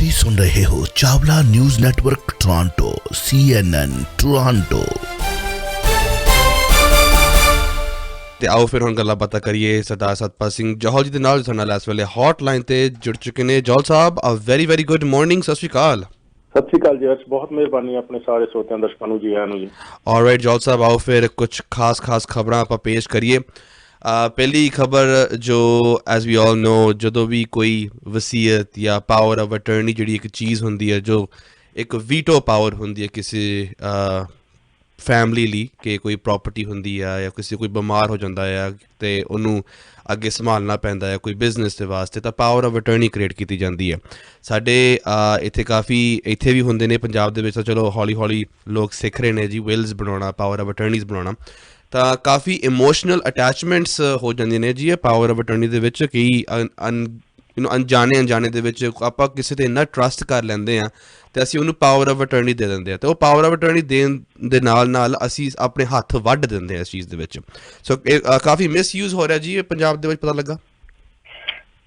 ਤੁਸੀਂ ਸੁਣ ਰਹੇ ਹੋ Chawla news network Toronto CNN Toronto. ਤੇ ਆਓ ਫਿਰ ਹੁਣ ਗੱਲਾਂ ਬਾਤਾਂ ਕਰੀਏ ਸਰਦਾਰ ਸਤਪਾਲ ਸਿੰਘ ਜੌਹਲ ਜੀ ਦੇ ਨਾਲ, ਸਾਡੇ ਨਾਲ ਇਸ ਵੇਲੇ ਹੌਟਲਾਈਨ ਤੇ ਜੁੜ ਚੁੱਕੇ ਨੇ। Johal sahib, a very very good morning. ਸਤਿ ਸ਼੍ਰੀ ਅਕਾਲ। ਸਤਿ ਸ਼੍ਰੀ ਅਕਾਲ ਜੀ, ਬਹੁਤ ਮਿਹਰਬਾਨੀ ਆਪਣੇ ਸਾਰੇ ਸਰੋਤਿਆਂ ਦਰਸ਼ਕਾਂ ਨੂੰ ਜੀ ਆਇਆਂ ਨੂੰ ਜੀ। ਆਲਰਾਈਟ ਜੌਹਲ ਸਾਹਿਬ, ਆਓ ਫਿਰ ਕੁਝ ਖਾਸ ਖਬਰਾਂ ਆਪਾਂ ਪੇਸ਼ ਕਰੀਏ। ਪਹਿਲੀ ਖਬਰ ਜੋ ਐਜ਼ ਵੀ ਆਲ ਨੋ, ਜਦੋਂ ਵੀ ਕੋਈ ਵਸੀਅਤ ਜਾਂ ਪਾਵਰ ਆਫ ਅਟਰਨੀ ਜਿਹੜੀ ਇੱਕ ਚੀਜ਼ ਹੁੰਦੀ ਹੈ, ਜੋ ਇੱਕ ਵੀਟੋ ਪਾਵਰ ਹੁੰਦੀ ਹੈ ਕਿਸੇ ਫੈਮਲੀ ਲਈ, ਕਿ ਕੋਈ ਪ੍ਰੋਪਰਟੀ ਹੁੰਦੀ ਆ ਜਾਂ ਕਿਸੇ ਕੋਈ ਬਿਮਾਰ ਹੋ ਜਾਂਦਾ ਆ ਅਤੇ ਉਹਨੂੰ ਅੱਗੇ ਸੰਭਾਲਣਾ ਪੈਂਦਾ ਹੈ ਕੋਈ ਬਿਜ਼ਨਸ ਦੇ ਵਾਸਤੇ, ਤਾਂ ਪਾਵਰ ਆਫ ਅਟਰਨੀ ਕ੍ਰੀਏਟ ਕੀਤੀ ਜਾਂਦੀ ਹੈ। ਸਾਡੇ ਇੱਥੇ ਕਾਫੀ ਇੱਥੇ ਵੀ ਹੁੰਦੇ ਨੇ, ਪੰਜਾਬ ਦੇ ਵਿੱਚ ਤਾਂ ਚਲੋ ਹੌਲੀ ਹੌਲੀ ਲੋਕ ਸਿੱਖ ਰਹੇ ਨੇ ਜੀ ਵਿਲਸ ਬਣਾਉਣਾ, ਪਾਵਰ ਆਫ ਅਟਰਨੀਜ਼ ਬਣਾਉਣਾ। ਤਾਂ ਕਾਫੀ ਇਮੋਸ਼ਨਲ ਅਟੈਚਮੈਂਟਸ ਹੋ ਜਾਂਦੀਆਂ ਨੇ ਜੀ ਇਹ ਪਾਵਰ ਆਫ ਅਟਰਨੀ ਦੇ ਵਿੱਚ। ਕਈ ਅਣਜਾਣੇ ਦੇ ਵਿੱਚ ਆਪਾਂ ਕਿਸੇ 'ਤੇ ਇੰਨਾ ਟਰਸਟ ਕਰ ਲੈਂਦੇ ਹਾਂ ਅਤੇ ਅਸੀਂ ਉਹਨੂੰ ਪਾਵਰ ਆਫ ਅਟਰਨੀ ਦੇ ਦਿੰਦੇ ਹਾਂ, ਅਤੇ ਉਹ ਪਾਵਰ ਆਫ ਅਟਰਨੀ ਦੇਣ ਦੇ ਨਾਲ ਅਸੀਂ ਆਪਣੇ ਹੱਥ ਵੱਢ ਦਿੰਦੇ ਹਾਂ ਇਸ ਚੀਜ਼ ਦੇ ਵਿੱਚ। ਸੋ ਇਹ ਕਾਫੀ ਮਿਸਯੂਜ਼ ਹੋ ਰਿਹਾ ਜੀ ਇਹ ਪੰਜਾਬ ਦੇ ਵਿੱਚ, ਪਤਾ ਲੱਗਾ।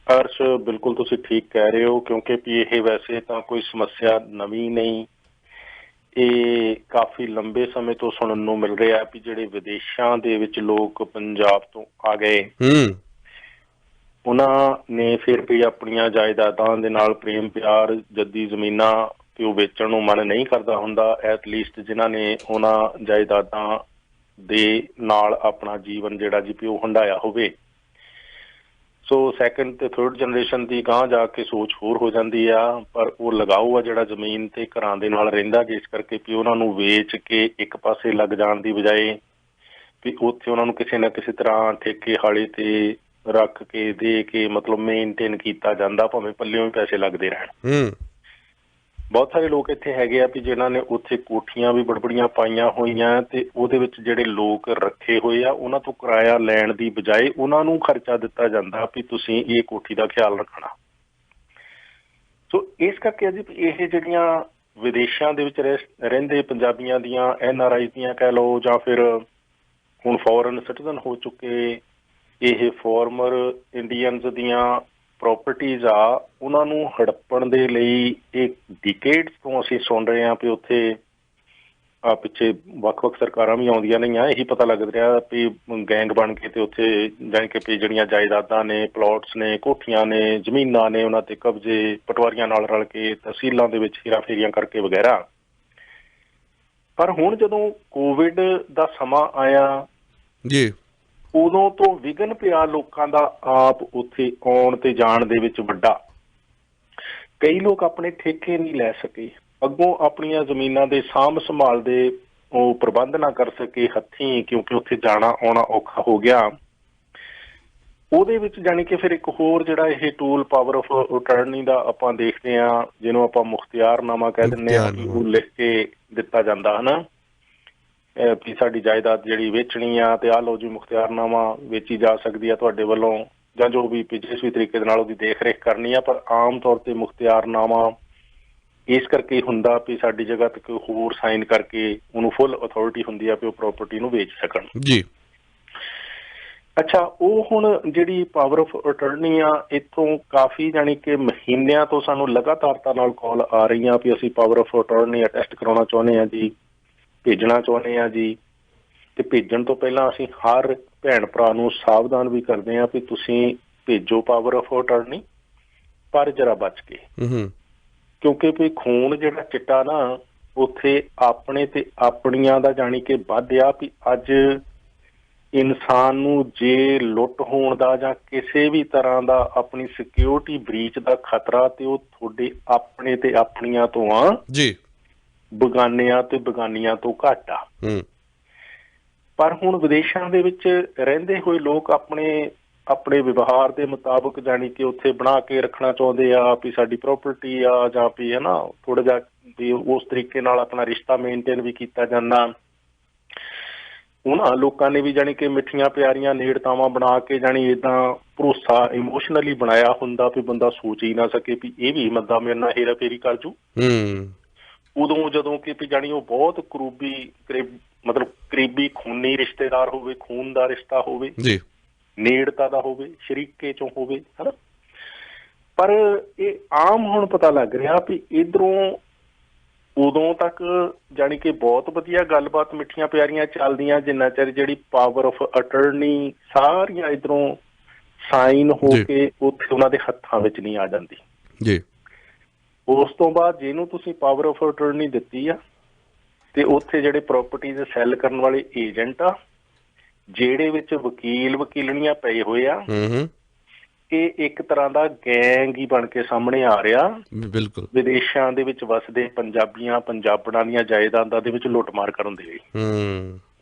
ਅਰਸ਼, ਬਿਲਕੁਲ ਤੁਸੀਂ ਠੀਕ ਕਹਿ ਰਹੇ ਹੋ, ਕਿਉਂਕਿ ਵੀ ਇਹ ਵੈਸੇ ਤਾਂ ਕੋਈ ਸਮੱਸਿਆ ਨਵੀਂ ਨਹੀਂ, ਇਹ ਕਾਫੀ ਲੰਬੇ ਸਮੇਂ ਤੋਂ ਸੁਣਨ ਨੂੰ ਮਿਲ ਰਿਹਾ ਵੀ ਜਿਹੜੇ ਵਿਦੇਸ਼ਾਂ ਦੇ ਵਿੱਚ ਲੋਕ ਪੰਜਾਬ ਤੋਂ ਆ ਗਏ, ਉਹਨਾਂ ਨੇ ਫਿਰ ਵੀ ਆਪਣੀਆਂ ਜਾਇਦਾਦਾਂ ਦੇ ਨਾਲ ਪ੍ਰੇਮ ਪਿਆਰ, ਜੱਦੀ ਜ਼ਮੀਨਾਂ ਕਿ ਉਹ ਵੇਚਣ ਨੂੰ ਮਨ ਨਹੀਂ ਕਰਦਾ ਹੁੰਦਾ, ਐਟਲੀਸਟ ਜਿਨ੍ਹਾਂ ਨੇ ਉਹਨਾਂ ਜਾਇਦਾਦਾਂ ਦੇ ਨਾਲ ਆਪਣਾ ਜੀਵਨ ਜਿਹੜਾ ਜੀ ਉਹ ਹੰਢਾਇਆ ਹੋਵੇ। ਸੋ ਸੈਕਿੰਡ ਤੇ ਥਰਡ ਜਨਰੇਸ਼ਨ ਦੀ ਗਾਂਹ ਜਾ ਕੇ ਸੋਚ ਹੋਰ ਹੋ ਜਾਂਦੀ ਆ, ਪਰ ਉਹ ਲਗਾਓ ਆ ਜਿਹੜਾ ਜ਼ਮੀਨ ਤੇ ਘਰਾਂ ਦੇ ਨਾਲ ਰਹਿੰਦਾ, ਜਿਸ ਕਰਕੇ ਵੀ ਉਹਨਾਂ ਨੂੰ ਵੇਚ ਕੇ ਇੱਕ ਪਾਸੇ ਲੱਗ ਜਾਣ ਦੀ ਬਜਾਏ ਵੀ ਉੱਥੇ ਉਹਨਾਂ ਨੂੰ ਕਿਸੇ ਨਾ ਕਿਸੇ ਤਰ੍ਹਾਂ ਠੇਕੇ ਹਾਲੇ ਤੇ ਰੱਖ ਕੇ ਦੇ ਕੇ ਮਤਲਬ ਮੇਨਟੇਨ ਕੀਤਾ ਜਾਂਦਾ, ਭਾਵੇਂ ਪੱਲਿਓਂ ਵੀ ਪੈਸੇ ਲੱਗਦੇ ਰਹਿਣ। ਬਹੁਤ ਸਾਰੇ ਲੋਕ ਇੱਥੇ ਹੈਗੇ ਆ ਵੀ ਜਿਨ੍ਹਾਂ ਨੇ ਉੱਥੇ ਕੋਠੀਆਂ ਵੀ ਬੜਬੜੀਆਂ ਪਾਈਆਂ ਹੋਈਆਂ, ਤੇ ਉਹਦੇ ਵਿੱਚ ਜਿਹੜੇ ਲੋਕ ਰੱਖੇ ਹੋਏ ਆ ਉਹਨਾਂ ਤੋਂ ਕਿਰਾਇਆ ਲੈਣ ਦੀ ਬਜਾਏ ਉਹਨਾਂ ਨੂੰ ਖਰਚਾ ਦਿੱਤਾ ਜਾਂਦਾ ਵੀ ਤੁਸੀਂ ਇਹ ਕੋਠੀ ਦਾ ਖਿਆਲ ਰੱਖਣਾ। ਸੋ ਇਸ ਕਰਕੇ ਜੀ ਇਹ ਜਿਹੜੀਆਂ ਵਿਦੇਸ਼ਾਂ ਦੇ ਵਿੱਚ ਰਹਿੰਦੇ ਪੰਜਾਬੀਆਂ ਦੀਆਂ, NRI ਦੀਆਂ ਕਹਿ ਲਓ, ਜਾਂ ਫਿਰ ਹੁਣ ਫੋਰਨ ਸਿਟੀਜ਼ਨ ਹੋ ਚੁੱਕੇ ਇਹ ਫੋਰਮਰ ਇੰਡੀਅਨਸ ਦੀਆਂ ਪ੍ਰੋਪਰਟੀਜ਼ ਆ, ਉਹਨਾਂ ਨੂੰ ਹੜੱਪਣ ਦੇ ਲਈ ਇਹ ਡਿਕੇਡਸ ਤੋਂ ਅਸੀਂ ਸੁਣ ਰਹੇ ਹਾਂ ਵੀ ਉੱਥੇ ਪਿੱਛੇ ਵੱਖ-ਵੱਖ ਸਰਕਾਰਾਂ ਵੀ ਆਉਂਦੀਆਂ ਨਹੀਂ ਆ, ਇਹੀ ਪਤਾ ਲੱਗ ਰਿਹਾ ਵੀ ਗੈਂਗ ਬਣ ਕੇ ਤੇ ਉੱਥੇ ਜਾਣੀ ਕਿ ਵੀ ਜਿਹੜੀਆਂ ਜਾਇਦਾਦਾਂ ਨੇ, ਪਲੋਟਸ ਨੇ, ਕੋਠੀਆਂ ਨੇ, ਜ਼ਮੀਨਾਂ ਨੇ, ਉਹਨਾਂ ਤੇ ਕਬਜ਼ੇ ਪਟਵਾਰੀਆਂ ਨਾਲ ਰਲ ਕੇ ਤਹਿਸੀਲਾਂ ਦੇ ਵਿੱਚ ਹੇਰਾਫੇਰੀਆਂ ਕਰਕੇ ਵਗੈਰਾ। ਪਰ ਹੁਣ ਜਦੋਂ ਕੋਵਿਡ ਦਾ ਸਮਾਂ ਆਇਆ ਜੀ, ਉਦੋਂ ਤੋਂ ਵਿਘਨ ਪਿਆ ਲੋਕਾਂ ਦਾ ਆਪ ਉੱਥੇ ਆਉਣ ਤੇ ਜਾਣ ਦੇ ਵਿੱਚ ਵੱਡਾ। ਕਈ ਲੋਕ ਆਪਣੇ ਠੇਕੇ ਨਹੀਂ ਲੈ ਸਕੇ, ਅੱਗੋਂ ਆਪਣੀਆਂ ਜ਼ਮੀਨਾਂ ਦੇ ਸਾਂਭ ਸੰਭਾਲ ਦੇ ਉਹ ਪ੍ਰਬੰਧ ਨਾ ਕਰ ਸਕੇ ਹੱਥੀਂ, ਕਿਉਂਕਿ ਉੱਥੇ ਜਾਣਾ ਆਉਣਾ ਔਖਾ ਹੋ ਗਿਆ। ਉਹਦੇ ਵਿੱਚ ਜਾਣੀ ਕਿ ਫਿਰ ਇੱਕ ਹੋਰ ਜਿਹੜਾ ਇਹ ਟੂਲ ਪਾਵਰ ਆਫ ਅਟਰਨੀ ਦਾ ਆਪਾਂ ਦੇਖਦੇ ਹਾਂ, ਜਿਹਨੂੰ ਆਪਾਂ ਮੁਖਤਿਆਰਨਾਮਾ ਕਹਿ ਦਿੰਦੇ ਹਾਂ, ਉਹ ਲਿਖ ਕੇ ਦਿੱਤਾ ਜਾਂਦਾ ਹੈ ਨਾ ਵੀ ਸਾਡੀ ਜਾਇਦਾਦ ਜਿਹੜੀ ਵੇਚਣੀ ਆ ਤੇ ਆਹ ਲਓ ਜੀ ਮੁਖਤਿਆਰਨਾਮਾ, ਵੇਚੀ ਜਾ ਸਕਦੀ ਆ ਤੁਹਾਡੇ ਵੱਲੋਂ, ਜਾਂ ਜੋ ਵੀ ਜਿਸ ਵੀ ਤਰੀਕੇ ਦੇ ਨਾਲ ਉਹਦੀ ਦੇਖ ਰੇਖ ਕਰਨੀ ਆ। ਪਰ ਆਮ ਤੌਰ ਤੇ ਮੁਖਤਿਆਰਨਾਮਾ ਇਸ ਕਰਕੇ ਹੁੰਦਾ ਵੀ ਸਾਡੀ ਜਗ੍ਹਾ ਤੇ ਕੋਈ ਹੋਰ ਸਾਈਨ ਕਰਕੇ ਉਹਨੂੰ ਫੁੱਲ ਅਥੋਰਿਟੀ ਹੁੰਦੀ ਆ ਵੀ ਉਹ ਪ੍ਰੋਪਰਟੀ ਨੂੰ ਵੇਚ ਸਕਣ ਜੀ। ਅੱਛਾ, ਉਹ ਹੁਣ ਜਿਹੜੀ ਪਾਵਰ ਆਫ ਅਟਰਨੀ ਆ, ਇੱਥੋਂ ਕਾਫੀ ਜਾਣੀ ਕਿ ਮਹੀਨਿਆਂ ਤੋਂ ਸਾਨੂੰ ਲਗਾਤਾਰਤਾ ਨਾਲ ਕਾਲ ਆ ਰਹੀਆਂ ਵੀ ਅਸੀਂ ਪਾਵਰ ਆਫ ਅਟਰਨੀ ਅਟੈਸਟ ਕਰਾਉਣਾ ਚਾਹੁੰਦੇ ਹਾਂ ਜੀ, ਭੇਜਣਾ ਚਾਹੁੰਦੇ ਹਾਂ ਜੀ। ਤੇ ਭੇਜਣ ਤੋਂ ਪਹਿਲਾਂ ਅਸੀਂ ਹਰ ਭੈਣ ਭਰਾ ਨੂੰ ਸਾਵਧਾਨ ਵੀ ਕਰਦੇ ਹਾਂ ਵੀ ਤੁਸੀਂ ਭੇਜੋ ਪਾਵਰ ਆਫ ਅਟਰਨੀ, ਪਰ ਜਰਾ ਬਚ ਕੇ, ਕਿਉਂਕਿ ਵੀ ਖੂਨ ਜਿਹੜਾ ਚਿੱਟਾ ਨਾ ਉੱਥੇ ਆਪਣੇ ਤੇ ਆਪਣੀਆਂ ਦਾ ਜਾਣੀ ਕਿ ਵੱਧਿਆ ਵੀ ਅੱਜ ਇਨਸਾਨ ਨੂੰ ਜੇ ਲੁੱਟ ਹੋਣ ਦਾ ਜਾਂ ਕਿਸੇ ਵੀ ਤਰ੍ਹਾਂ ਦਾ ਆਪਣੀ ਸਿਕਿਉਰਿਟੀ ਬ੍ਰੀਚ ਦਾ ਖਤਰਾ, ਤੇ ਉਹ ਤੁਹਾਡੇ ਆਪਣੇ ਤੇ ਆਪਣੀਆਂ ਤੋਂ ਆ ਜੀ, ਬਗਾਨਿਆਂ ਤੇ ਬਗਾਨੀਆਂ ਤੋਂ ਘੱਟ ਆ। ਪਰ ਹੁਣ ਵਿਦੇਸ਼ਾਂ ਦੇ ਵਿੱਚ ਰਹਿੰਦੇ ਹੋਏ ਲੋਕ ਆਪਣੇ ਵਿਵਹਾਰ ਦੇ ਮੁਤਾਬਕ ਜਾਣੀ ਕਿ ਉੱਥੇ ਬਣਾ ਕੇ ਰੱਖਣਾ ਚਾਹੁੰਦੇ ਆ ਵੀ ਸਾਡੀ ਪ੍ਰੋਪਰਟੀ ਆ, ਜਾਂ ਵੀ ਹੈ ਨਾ ਥੋੜ੍ਹਾ ਜਿਹਾ ਵੀ ਉਸ ਤਰੀਕੇ ਨਾਲ ਆਪਣਾ ਰਿਸ਼ਤਾ ਮੇਨਟੇਨ ਵੀ ਕੀਤਾ ਜਾਂਦਾ। ਉਹਨਾਂ ਲੋਕਾਂ ਨੇ ਵੀ ਜਾਣੀ ਕਿ ਮਿੱਠੀਆਂ ਪਿਆਰੀਆਂ ਨੇੜਤਾਵਾਂ ਬਣਾ ਕੇ ਜਾਣੀ ਏਦਾਂ ਭਰੋਸਾ ਇਮੋਸ਼ਨਲੀ ਬਣਾਇਆ ਹੁੰਦਾ ਵੀ ਬੰਦਾ ਸੋਚ ਹੀ ਨਾ ਸਕੇ ਵੀ ਇਹ ਵੀ ਬੰਦਾ ਮੇਰੇ ਨਾਲ ਹੇਰਾ ਫੇਰੀ ਕਰ ਜੂ। ਉਦੋਂ ਜਦੋਂ ਕਿ ਜਾਣੀ ਉਹ ਬਹੁਤ ਮਤਲਬ ਕਰੀਬੀ ਖੂਨੀ ਰਿਸ਼ਤੇਦਾਰ ਹੋਵੇ, ਖੂਨ ਦਾ ਰਿਸ਼ਤਾ ਹੋਵੇ, ਨੇੜਤਾ ਦਾ ਹੋਵੇ, ਸ਼ਰੀਕੇ ਚੋਂ ਹੋਵੇ, ਹਨਾ। ਪਰ ਇਹ ਆਮ ਹੁਣ ਪਤਾ ਲੱਗ ਰਿਹਾ ਵੀ ਇਧਰੋਂ ਉਦੋਂ ਤੱਕ ਜਾਣੀ ਕਿ ਬਹੁਤ ਵਧੀਆ ਗੱਲਬਾਤ ਮਿੱਠੀਆਂ ਪਿਆਰੀਆਂ ਚੱਲਦੀਆਂ ਜਿੰਨਾ ਚਿਰ ਜਿਹੜੀ ਪਾਵਰ ਆਫ ਅਟਰਨੀ ਸਾਰੀਆਂ ਇਧਰੋਂ ਸਾਈਨ ਹੋ ਕੇ ਉੱਥੇ ਉਹਨਾਂ ਦੇ ਹੱਥਾਂ ਵਿੱਚ ਨਹੀਂ ਆ ਜਾਂਦੀ ਜੀ। ਉਸ ਤੋਂ ਬਾਅਦ ਜਿਹਨੂੰ ਤੁਸੀਂ ਪਾਵਰ ਆਫ ਅਟਰਨੀ ਦਿੱਤੀ ਆ ਤੇ ਉੱਥੇ ਜਿਹੜੇ ਪ੍ਰਾਪਰਟੀਜ਼ ਸੈੱਲ ਕਰਨ ਵਾਲੇ ਏਜੰਟ ਆ ਜਿਹੜੇ ਵਿੱਚ ਵਕੀਲ ਵਕੀਲਣੀਆਂ ਪਏ ਹੋਏ ਆ, ਇਹ ਇੱਕ ਤਰ੍ਹਾਂ ਦਾ ਗੈਂਗ ਹੀ ਬਣ ਕੇ ਸਾਹਮਣੇ ਆ ਰਿਹਾ। ਬਿਲਕੁਲ ਵਿਦੇਸ਼ਾਂ ਦੇ ਵਿੱਚ ਵਸਦੇ ਪੰਜਾਬੀਆਂ ਪੰਜਾਬਣਾਂ ਦੀਆਂ ਜਾਇਦਾਦਾਂ ਦੇ ਵਿੱਚ ਲੁੱਟਮਾਰ ਕਰਨ ਦੇ ਲਈ।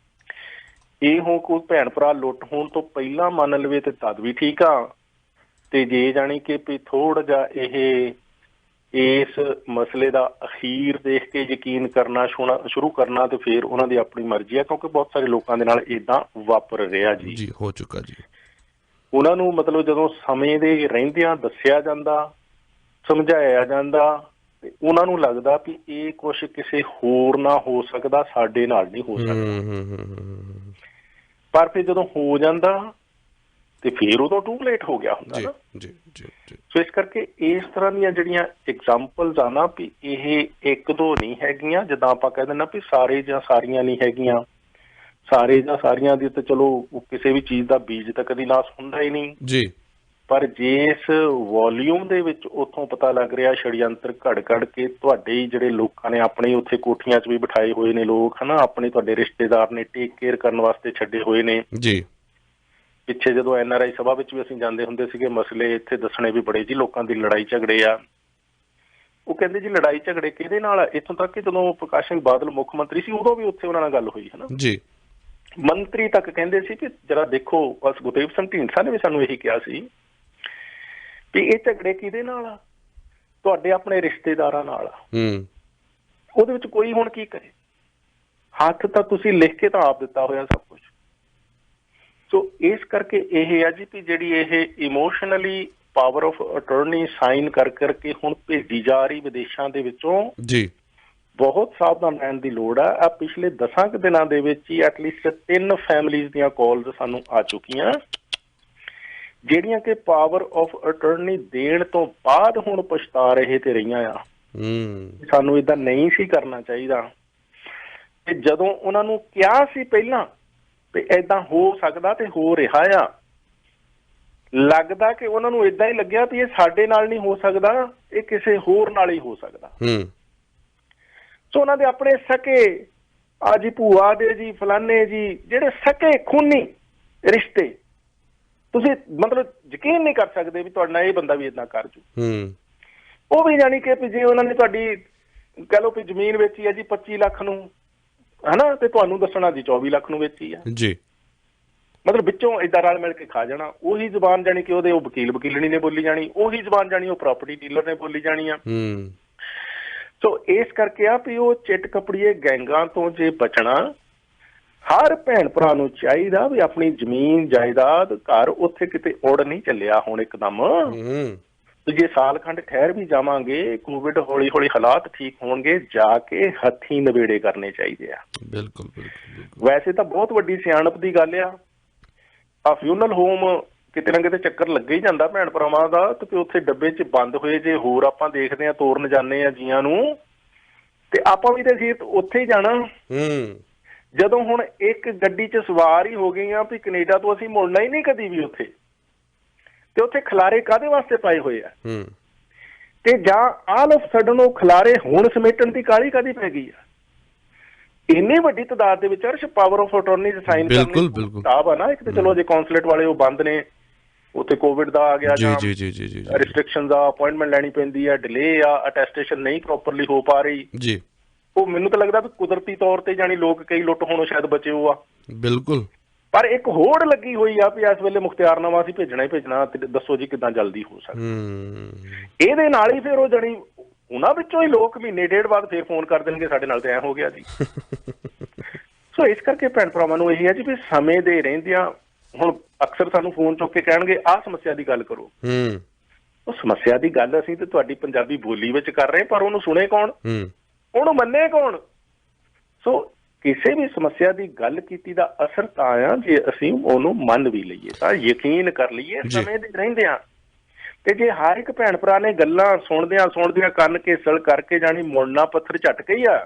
ਇਹ ਹੋ ਕੋਈ ਭੈਣ ਭਰਾ ਲੁੱਟ ਹੋਣ ਤੋਂ ਪਹਿਲਾਂ ਮੰਨ ਲਵੇ ਤੇ ਤਦ ਵੀ ਠੀਕ ਆ, ਤੇ ਜੇ ਜਾਣੀ ਕਿ ਵੀ ਥੋੜਾ ਜਿਹਾ ਇਹ ਇਸ ਮਸਲੇ ਦਾ ਅਖੀਰ ਦੇਖ ਕੇ ਯਕੀਨ ਕਰਨਾ ਸ਼ੁਰੂ ਕਰਨਾ ਤੇ ਫਿਰ ਉਹਨਾਂ ਦੀ ਆਪਣੀ ਮਰਜ਼ੀ ਆ, ਕਿਉਂਕਿ ਬਹੁਤ ਸਾਰੇ ਲੋਕਾਂ ਦੇ ਨਾਲ ਏਦਾਂ ਵਾਪਰ ਰਿਹਾ ਜੀ ਹੋ ਚੁੱਕਾ ਜੀ। ਉਹਨਾਂ ਨੂੰ ਮਤਲਬ ਜਦੋਂ ਸਮੇਂ ਦੇ ਰਹਿੰਦਿਆਂ ਦੱਸਿਆ ਜਾਂਦਾ, ਸਮਝਾਇਆ ਜਾਂਦਾ, ਤੇ ਉਹਨਾਂ ਨੂੰ ਲੱਗਦਾ ਵੀ ਇਹ ਕੁਛ ਕਿਸੇ ਹੋਰ ਨਾਲ ਹੋ ਸਕਦਾ, ਸਾਡੇ ਨਾਲ ਨਹੀਂ ਹੋ ਸਕਦਾ। ਪਰ ਫਿਰ ਜਦੋਂ ਹੋ ਜਾਂਦਾ ਤੇ ਫਿਰ ਉਦੋਂ ਟੂ ਲੇਟ ਹੋ ਗਿਆ ਹੁੰਦਾ ਨਾ। ਸੋ ਇਸ ਕਰਕੇ ਇਸ ਤਰ੍ਹਾਂ ਦੀਆਂ ਜਿਹੜੀਆਂ ਐਗਜ਼ਾਮਪਲਸ ਆ ਨਾ ਵੀ ਇਹ ਇੱਕ ਦੋ ਨਹੀਂ ਹੈਗੀਆਂ, ਜਿੱਦਾਂ ਆਪਾਂ ਕਹਿ ਦਿੰਦੇ ਵੀ ਸਾਰੇ ਜਾਂ ਸਾਰੀਆਂ ਨਹੀਂ ਹੈਗੀਆਂ, ਸਾਰੇ ਜਾਂ ਸਾਰੀਆਂ ਦੀ ਤਾਂ ਚਲੋ ਕਿਸੇ ਵੀ ਚੀਜ਼ ਦਾ ਬੀਜ ਤਾਂ ਕਦੀ ਨਾਸ ਹੁੰਦਾ ਹੀ ਨਹੀਂ ਜੀ। ਪਰ ਜਿਸ ਵੋਲਿਊਮ ਦੇ ਵਿੱਚ ਉੱਥੋਂ ਪਤਾ ਲੱਗ ਰਿਹਾ ਛੜਯੰਤਰ ਘੜ ਕੇ ਤੁਹਾਡੇ ਹੀ ਜਿਹੜੇ ਲੋਕਾਂ ਨੇ ਆਪਣੇ ਉੱਥੇ ਕੋਠੀਆਂ 'ਚ ਵੀ ਬਿਠਾਏ ਹੋਏ ਨੇ ਲੋਕ, ਹਨਾ, ਆਪਣੇ ਤੁਹਾਡੇ ਰਿਸ਼ਤੇਦਾਰ ਨੇ ਟੇਕ ਕੇਅਰ ਕਰਨ ਵਾਸਤੇ ਛੱਡੇ ਹੋਏ ਨੇ ਜੀ। ਪਿੱਛੇ ਜਦੋਂ NRI ਸਭਾ ਵਿੱਚ ਵੀ ਅਸੀਂ ਜਾਂਦੇ ਹੁੰਦੇ ਸੀਗੇ, ਮਸਲੇ ਇੱਥੇ ਦੱਸਣੇ ਵੀ ਬੜੇ ਜੀ, ਲੋਕਾਂ ਦੀ ਲੜਾਈ ਝਗੜੇ ਆ। ਉਹ ਕਹਿੰਦੇ ਜੀ ਲੜਾਈ ਝਗੜੇ ਕਿਹਦੇ ਨਾਲ ਆ? ਇੱਥੋਂ ਤੱਕ ਕਿ ਜਦੋਂ ਪ੍ਰਕਾਸ਼ ਸਿੰਘ ਬਾਦਲ ਮੁੱਖ ਮੰਤਰੀ ਸੀ ਉਦੋਂ ਵੀ ਉੱਥੇ ਉਹਨਾਂ ਨਾਲ ਗੱਲ ਹੋਈ, ਹਨਾ ਜੀ। ਮੰਤਰੀ ਤੱਕ ਕਹਿੰਦੇ ਸੀ ਕਿ ਜਰਾ ਦੇਖੋ, ਬਸ ਗੁਰਦੇਵ ਸਿੰਘ ਢੀਂਡਸਾ ਨੇ ਵੀ ਸਾਨੂੰ ਇਹੀ ਕਿਹਾ ਸੀ ਵੀ ਇਹ ਝਗੜੇ ਕਿਹਦੇ ਨਾਲ ਆ? ਤੁਹਾਡੇ ਆਪਣੇ ਰਿਸ਼ਤੇਦਾਰਾਂ ਨਾਲ ਆ। ਉਹਦੇ ਵਿੱਚ ਕੋਈ ਹੁਣ ਕੀ ਕਰੇ? ਹੱਥ ਤਾਂ ਤੁਸੀਂ ਲਿਖ ਕੇ ਤਾਂ ਆਪ ਦਿੱਤਾ ਹੋਇਆ ਸਭ ਕੁਛ। ਸੋ ਇਸ ਕਰਕੇ ਇਹ ਆ ਜੀ ਵੀ ਜਿਹੜੀ ਇਹ emotionally power of attorney sign ਕਰਕੇ ਹੁਣ ਭੇਜੀ ਜਾ ਰਹੀ ਵਿਦੇਸ਼ਾਂ ਦੇ ਵਿੱਚੋਂ ਜੀ, ਬਹੁਤ ਸਾਵਧਾਨ ਰਹਿਣ ਦੀ ਲੋੜ ਆ। ਪਿਛਲੇ 10 ਕੁ ਦਿਨਾਂ ਦੇ ਵਿੱਚ ਹੀ ਐਟਲੀਸਟ 3 ਫੈਮਲੀਜ਼ ਦੀਆਂ ਕਾਲਸ ਸਾਨੂੰ ਆ ਚੁੱਕੀਆਂ ਜਿਹੜੀਆਂ ਕਿ ਪਾਵਰ ਆਫ ਅਟਰਨੀ ਦੇਣ ਤੋਂ ਬਾਅਦ ਹੁਣ ਪਛਤਾ ਰਹੇ ਤੇ ਰਹੀਆਂ ਆ। ਸਾਨੂੰ ਏਦਾਂ ਨਹੀਂ ਸੀ ਕਰਨਾ ਚਾਹੀਦਾ। ਤੇ ਜਦੋਂ ਉਹਨਾਂ ਨੂੰ ਕਿਹਾ ਸੀ ਪਹਿਲਾਂ ਵੀ ਏਦਾਂ ਹੋ ਸਕਦਾ ਤੇ ਹੋ ਰਿਹਾ ਆ, ਲੱਗਦਾ ਕਿ ਉਹਨਾਂ ਨੂੰ ਏਦਾਂ ਹੀ ਲੱਗਿਆ ਵੀ ਇਹ ਸਾਡੇ ਨਾਲ ਨਹੀਂ ਹੋ ਸਕਦਾ, ਇਹ ਕਿਸੇ ਹੋਰ ਨਾਲ ਹੀ ਹੋ ਸਕਦਾ। ਸੋ ਉਹਨਾਂ ਦੇ ਆਪਣੇ ਸਕੇ ਆ ਜੀ, ਭੂਆ ਦੇ ਜੀ, ਫਲਾਨੇ ਜੀ, ਜਿਹੜੇ ਸਕੇ ਖੂਨੀ ਰਿਸ਼ਤੇ, ਤੁਸੀਂ ਮਤਲਬ ਯਕੀਨ ਨਹੀਂ ਕਰ ਸਕਦੇ ਵੀ ਤੁਹਾਡੇ ਨਾਲ ਇਹ ਬੰਦਾ ਵੀ ਏਦਾਂ ਕਰ ਜੂ। ਉਹ ਵੀ ਜਾਣੀ ਕਿ ਜੇ ਉਹਨਾਂ ਨੇ ਤੁਹਾਡੀ ਕਹਿ ਲਓ ਵੀ ਜ਼ਮੀਨ ਵੇਚੀ ਆ ਜੀ 25 ਲੱਖ ਨੂੰ, ਹਨਾ, ਤੇ ਤੁਹਾਨੂੰ ਦੱਸਣਾ ਜੀ 24 ਲੱਖ ਨੂੰ ਵੇਚੀ ਆ ਜੀ। ਮਤਲਬ ਵਿੱਚੋਂ ਏਦਾਂ ਰਲ ਮਿਲ ਕੇ ਖਾ ਜਾਣਾ। ਉਹੀ ਜ਼ਬਾਨ ਜਾਣੀ ਕਿ ਉਹਦੇ ਉਹ ਵਕੀਲ ਵਕੀਲਣੀ ਨੇ ਬੋਲੀ ਜਾਣੀ, ਉਹੀ ਜ਼ਬਾਨ ਜਾਣੀ ਉਹ ਪ੍ਰਾਪਰਟੀ ਡੀਲਰ ਨੇ ਬੋਲੀ ਜਾਣੀ ਆ। ਸੋ ਇਸ ਕਰਕੇ ਆ ਵੀ ਉਹ ਚਿੱਟ ਕਪੜੀਏ ਗੈਂਗਾਂ ਤੋਂ ਜੇ ਬਚਣਾ, ਹਰ ਭੈਣ ਭਰਾ ਨੂੰ ਚਾਹੀਦਾ ਵੀ ਆਪਣੀ ਜ਼ਮੀਨ ਜਾਇਦਾਦ ਘਰ ਉੱਥੇ ਕਿਤੇ ਉੜ ਨਹੀਂ ਚੱਲਿਆ ਹੁਣ ਇੱਕਦਮ। ਤੇ ਜੇ ਸਾਲ ਖੰਡ ਠਹਿਰ ਵੀ ਜਾਵਾਂਗੇ, ਕੋਵਿਡ ਹੌਲੀ ਹੌਲੀ ਹਾਲਾਤ ਠੀਕ ਹੋਣਗੇ, ਜਾ ਕੇ ਹੱਥੀਂ ਨਵੇੜੇ ਕਰਨੇ ਚਾਹੀਦੇ ਆ। ਬਿਲਕੁਲ। ਵੈਸੇ ਤਾਂ ਬਹੁਤ ਵੱਡੀ ਸਿਆਣਪ ਦੀ ਗੱਲ ਆ ਫਿਊਨਲ ਹੋਮ ਕਿਤੇ ਨਾ ਕਿਤੇ ਚੱਕਰ ਲੱਗੇ ਹੀ ਜਾਂਦਾ ਭੈਣ ਭਰਾਵਾਂ ਦਾ, ਤੇ ਉੱਥੇ ਡੱਬੇ 'ਚ ਬੰਦ ਹੋਏ ਜੇ ਹੋਰ ਆਪਾਂ ਦੇਖਦੇ ਹਾਂ, ਤੋਰਨ ਜਾਂਦੇ ਆ ਜੀਆਂ ਨੂੰ, ਤੇ ਆਪਾਂ ਵੀ ਤੇ ਅਸੀਂ ਉੱਥੇ ਹੀ ਜਾਣਾ। ਜਦੋਂ ਹੁਣ ਇੱਕ ਗੱਡੀ 'ਚ ਸਵਾਰ ਹੀ ਹੋ ਗਏ ਆ ਵੀ ਕੈਨੇਡਾ ਤੋਂ ਅਸੀਂ ਮੁੜਨਾ ਹੀ ਨਹੀਂ ਕਦੀ ਵੀ ਉੱਥੇ, ਤੇ ਉੱਥੇ ਖਿਲਾਰੇ ਕਾਹਦੇ ਵਾਸਤੇ ਪਾਏ ਹੋਏ ਆ? ਤੇ ਜਾਂ ਆਲ ਆਫ ਸਡਨ ਉਹ ਖਿਲਾਰੇ ਹੁਣ ਸਮੇਟਣ ਦੀ ਕਾਹਲੀ ਕਾਹਦੀ ਪੈ ਗਈ ਆ? ਇੰਨੀ ਵੱਡੀ ਤਾਦਾਦ ਦੇ ਵਿੱਚ Arsh power of attorney sign ਕਰਨੀ ਕਿਤਾਬ ਆ ਨਾ। ਇੱਕ ਤੇ ਚਲੋ ਜੇ ਕੌਂਸੂਲੇਟ ਵਾਲੇ ਉਹ ਬੰਦ ਨੇ, ਉੱਥੇ ਕੋਵਿਡ ਦਾ ਆ ਗਿਆ ਜਾਂ ਰਿਸਟ੍ਰਿਕਸ਼ਨ ਦਾ, ਅਪੁਆਇੰਟਮੈਂਟ ਲੈਣੀ ਪੈਂਦੀ ਆ, ਡਿਲੇ ਆ, ਅਟੈਸਟੇਸ਼ਨ ਨਹੀਂ ਪ੍ਰੋਪਰਲੀ ਹੋ ਪਾ ਰਹੀ ਜੀ। ਉਹ ਮੈਨੂੰ ਤਾਂ ਲੱਗਦਾ ਵੀ ਕੁਦਰਤੀ ਤੌਰ ਤੇ ਜਾਣੀ ਲੋਕ ਕਈ ਲੁੱਟ ਹੋਣੋਂ ਸ਼ਾਇਦ ਬਚੇ ਹੋ ਆ। ਬਿਲਕੁਲ। ਪਰ ਇੱਕ ਹੋੜ ਲੱਗੀ ਹੋਈ ਆ ਵੀ ਇਸ ਵੇਲੇ ਮੁਖਤਿਆਰਨਾਮਾ ਅਸੀਂ ਭੇਜਣਾ ਹੀ ਭੇਜਣਾ, ਤੇ ਦੱਸੋ ਜੀ ਕਿੱਦਾਂ ਜਲਦੀ ਹੋ ਸਕਦਾ। ਇਹਦੇ ਨਾਲ ਹੀ ਫਿਰ ਉਹ ਜਾਣੀ ਉਹਨਾਂ ਵਿੱਚੋਂ ਹੀ ਲੋਕ ਮਹੀਨੇ ਡੇਢ ਬਾਅਦ ਫਿਰ ਫੋਨ ਕਰ ਦੇਣਗੇ ਸਾਡੇ ਨਾਲ ਤੇ ਐਂ ਹੋ ਗਿਆ ਜੀ। ਸੋ ਇਸ ਕਰਕੇ ਭੈਣ ਭਰਾਵਾਂ ਨੂੰ ਇਹੀ ਹੈ ਜੀ ਵੀ ਸਮੇਂ ਦੇ ਰਹਿੰਦਿਆਂ ਹੁਣ ਅਕਸਰ ਸਾਨੂੰ ਫੋਨ ਚੁੱਕ ਕੇ ਕਹਿਣਗੇ ਆਹ ਸਮੱਸਿਆ ਦੀ ਗੱਲ ਕਰੋ। ਉਹ ਸਮੱਸਿਆ ਦੀ ਗੱਲ ਅਸੀਂ ਤੇ ਤੁਹਾਡੀ ਪੰਜਾਬੀ ਬੋਲੀ ਵਿੱਚ ਕਰ ਰਹੇ, ਪਰ ਉਹਨੂੰ ਸੁਣੇ ਕੌਣ, ਉਹਨੂੰ ਮੰਨੇ ਕੌਣ? ਸੋ ਕਿਸੇ ਵੀ ਸਮੱਸਿਆ ਦੀ ਗੱਲ ਕੀਤੀ ਦਾ ਅਸਰ ਤਾਂ ਆ ਜੇ ਅਸੀਂ ਉਹਨੂੰ ਮੰਨ ਵੀ ਲਈਏ, ਤਾਂ ਯਕੀਨ ਕਰ ਲਈਏ ਸਮੇਂ ਦੇ ਰਹਿੰਦਿਆਂ। ਤੇ ਜੇ ਹਰ ਇੱਕ ਭੈਣ ਭਰਾ ਨੇ ਗੱਲਾਂ ਸੁਣਦਿਆਂ ਕੰਨ ਘੇਸਲ ਕਰਕੇ ਜਾਣੀ ਮੁੜਨਾ ਪੱਥਰ ਝਟਕੇ ਹੀ ਆ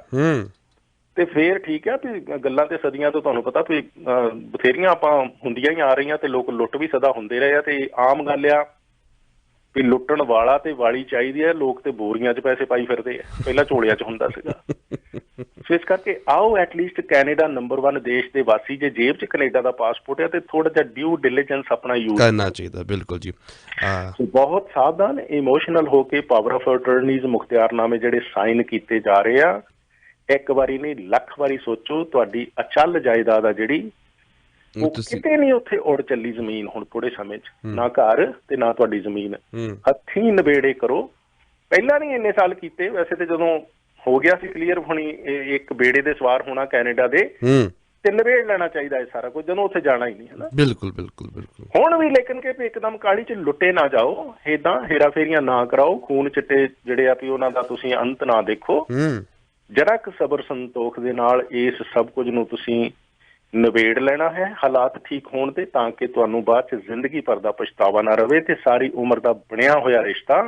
ਤੇ ਫੇਰ ਠੀਕ ਆ ਵੀ ਗੱਲਾਂ ਤੇ ਸਦੀਆਂ ਤੋਂ ਤੁਹਾਨੂੰ ਪਤਾ ਵੀ ਬਥੇਰੀਆਂ ਆਪਾਂ ਹੁੰਦੀਆਂ ਹੀ ਆ ਰਹੀਆਂ ਤੇ ਲੋਕ ਲੁੱਟ ਵੀ ਸਦਾ ਹੁੰਦੇ ਰਹੇ ਆ ਤੇ ਆਮ ਗੱਲ ਆ ਵੀ ਲੁੱਟਣ ਵਾਲਾ ਤੇ ਵਾਲੀ ਚਾਹੀਦੀ ਹੈ। ਲੋਕ ਤੇ ਬੋਰੀਆਂ 'ਚ ਪੈਸੇ ਪਾਈ ਫਿਰਦੇ ਆ, ਪਹਿਲਾਂ ਝੋਲਿਆਂ 'ਚ ਹੁੰਦਾ ਸੀਗਾ। ਸੋ ਇਸ ਕਰਕੇ ਆਓ ਐਟਲੀਸਟ ਕੈਨੇਡਾ ਨੰਬਰ 1 ਦੇਸ਼ ਦੇ ਵਾਸੀ ਜੇ ਜੇਬ 'ਚ ਕੈਨੇਡਾ ਦਾ ਪਾਸਪੋਰਟ ਹੈ ਤੇ ਥੋੜਾ ਜਿਹਾ ਡਿਊ ਡਿਲੀਜੈਂਸ ਆਪਣਾ ਯੂਜ਼ ਕਰਨਾ ਚਾਹੀਦਾ। ਬਿਲਕੁਲ ਜੀ। ਬਹੁਤ ਸਾਵਧਾਨ ਇਮੋਸ਼ਨਲ ਹੋ ਕੇ ਪਾਵਰ ਆਫ ਅਟਰਨੀਜ਼ ਮੁਖਤਿਆਰਨਾਮੇ ਜਿਹੜੇ ਸਾਈਨ ਕੀਤੇ ਜਾ ਰਹੇ ਆ, ਇੱਕ ਵਾਰੀ ਨਹੀਂ ਲੱਖ ਵਾਰੀ ਸੋਚੋ। ਤੁਹਾਡੀ ਅਚਲ ਜਾਇਦਾਦ ਆ ਜਿਹੜੀ ਉਹ ਕਿਤੇ ਨਹੀਂ ਉੱਥੇ ਉੜ ਚੱਲੀ ਜ਼ਮੀਨ ਹੁਣ ਥੋੜੇ ਸਮੇਂ 'ਚ, ਨਾ ਘਰ ਤੇ ਨਾ ਤੁਹਾਡੀ ਜ਼ਮੀਨ। ਹੱਥੀਂ ਨਿਬੇੜੇ ਕਰੋ। ਪਹਿਲਾਂ ਨਹੀਂ ਇੰਨੇ ਸਾਲ ਕੀਤੇ ਵੈਸੇ ਤੇ ਜਦੋਂ ਹੋ ਗਿਆ ਸੀ ਕਲੀਅਰ ਹੋਣੀ ਇੱਕ ਬੇੜੇ ਦੇ ਸਵਾਰ ਹੋਣਾ ਕੈਨੇਡਾ ਦੇ ਤੇ ਨਿਬੇੜ ਲੈਣਾ ਚਾਹੀਦਾ ਹੈ ਸਾਰਾ ਕੁਝ ਜਦੋਂ ਉੱਥੇ ਜਾਣਾ ਹੀ ਨਹੀਂ ਹੈ ਨਾ। ਬਿਲਕੁਲ ਬਿਲਕੁਲ ਬਿਲਕੁਲ। ਹੁਣ ਵੀ ਲੇਕਿਨ ਕਿ ਇੱਕਦਮ ਕਾਹਲੀ 'ਚ ਲੁੱਟੇ ਨਾ ਜਾਓ, ਏਦਾਂ ਹੇਰਾ ਫੇਰੀਆਂ ਨਾ ਕਰਾਓ, ਖੂਨ ਚਿੱਟੇ ਜਿਹੜੇ ਆ ਵੀ ਉਹਨਾਂ ਦਾ ਤੁਸੀਂ ਅੰਤ ਨਾ ਦੇਖੋ। ਜਰਾ ਕੁ ਸਬਰ ਸੰਤੋਖ ਦੇ ਨਾਲ ਇਸ ਸਭ ਕੁਝ ਨੂੰ ਤੁਸੀਂ ਨਿਬੇੜ ਲੈਣਾ ਹੈ ਹਾਲਾਤ ਠੀਕ ਹੋਣ ਤੇ, ਤਾਂ ਕਿ ਤੁਹਾਨੂੰ ਬਾਅਦ 'ਚ ਜ਼ਿੰਦਗੀ ਭਰ ਦਾ ਪਛਤਾਵਾ ਨਾ ਰਵੇ ਤੇ ਸਾਰੀ ਉਮਰ ਦਾ ਬਣਿਆ ਹੋਇਆ ਰਿਸ਼ਤਾ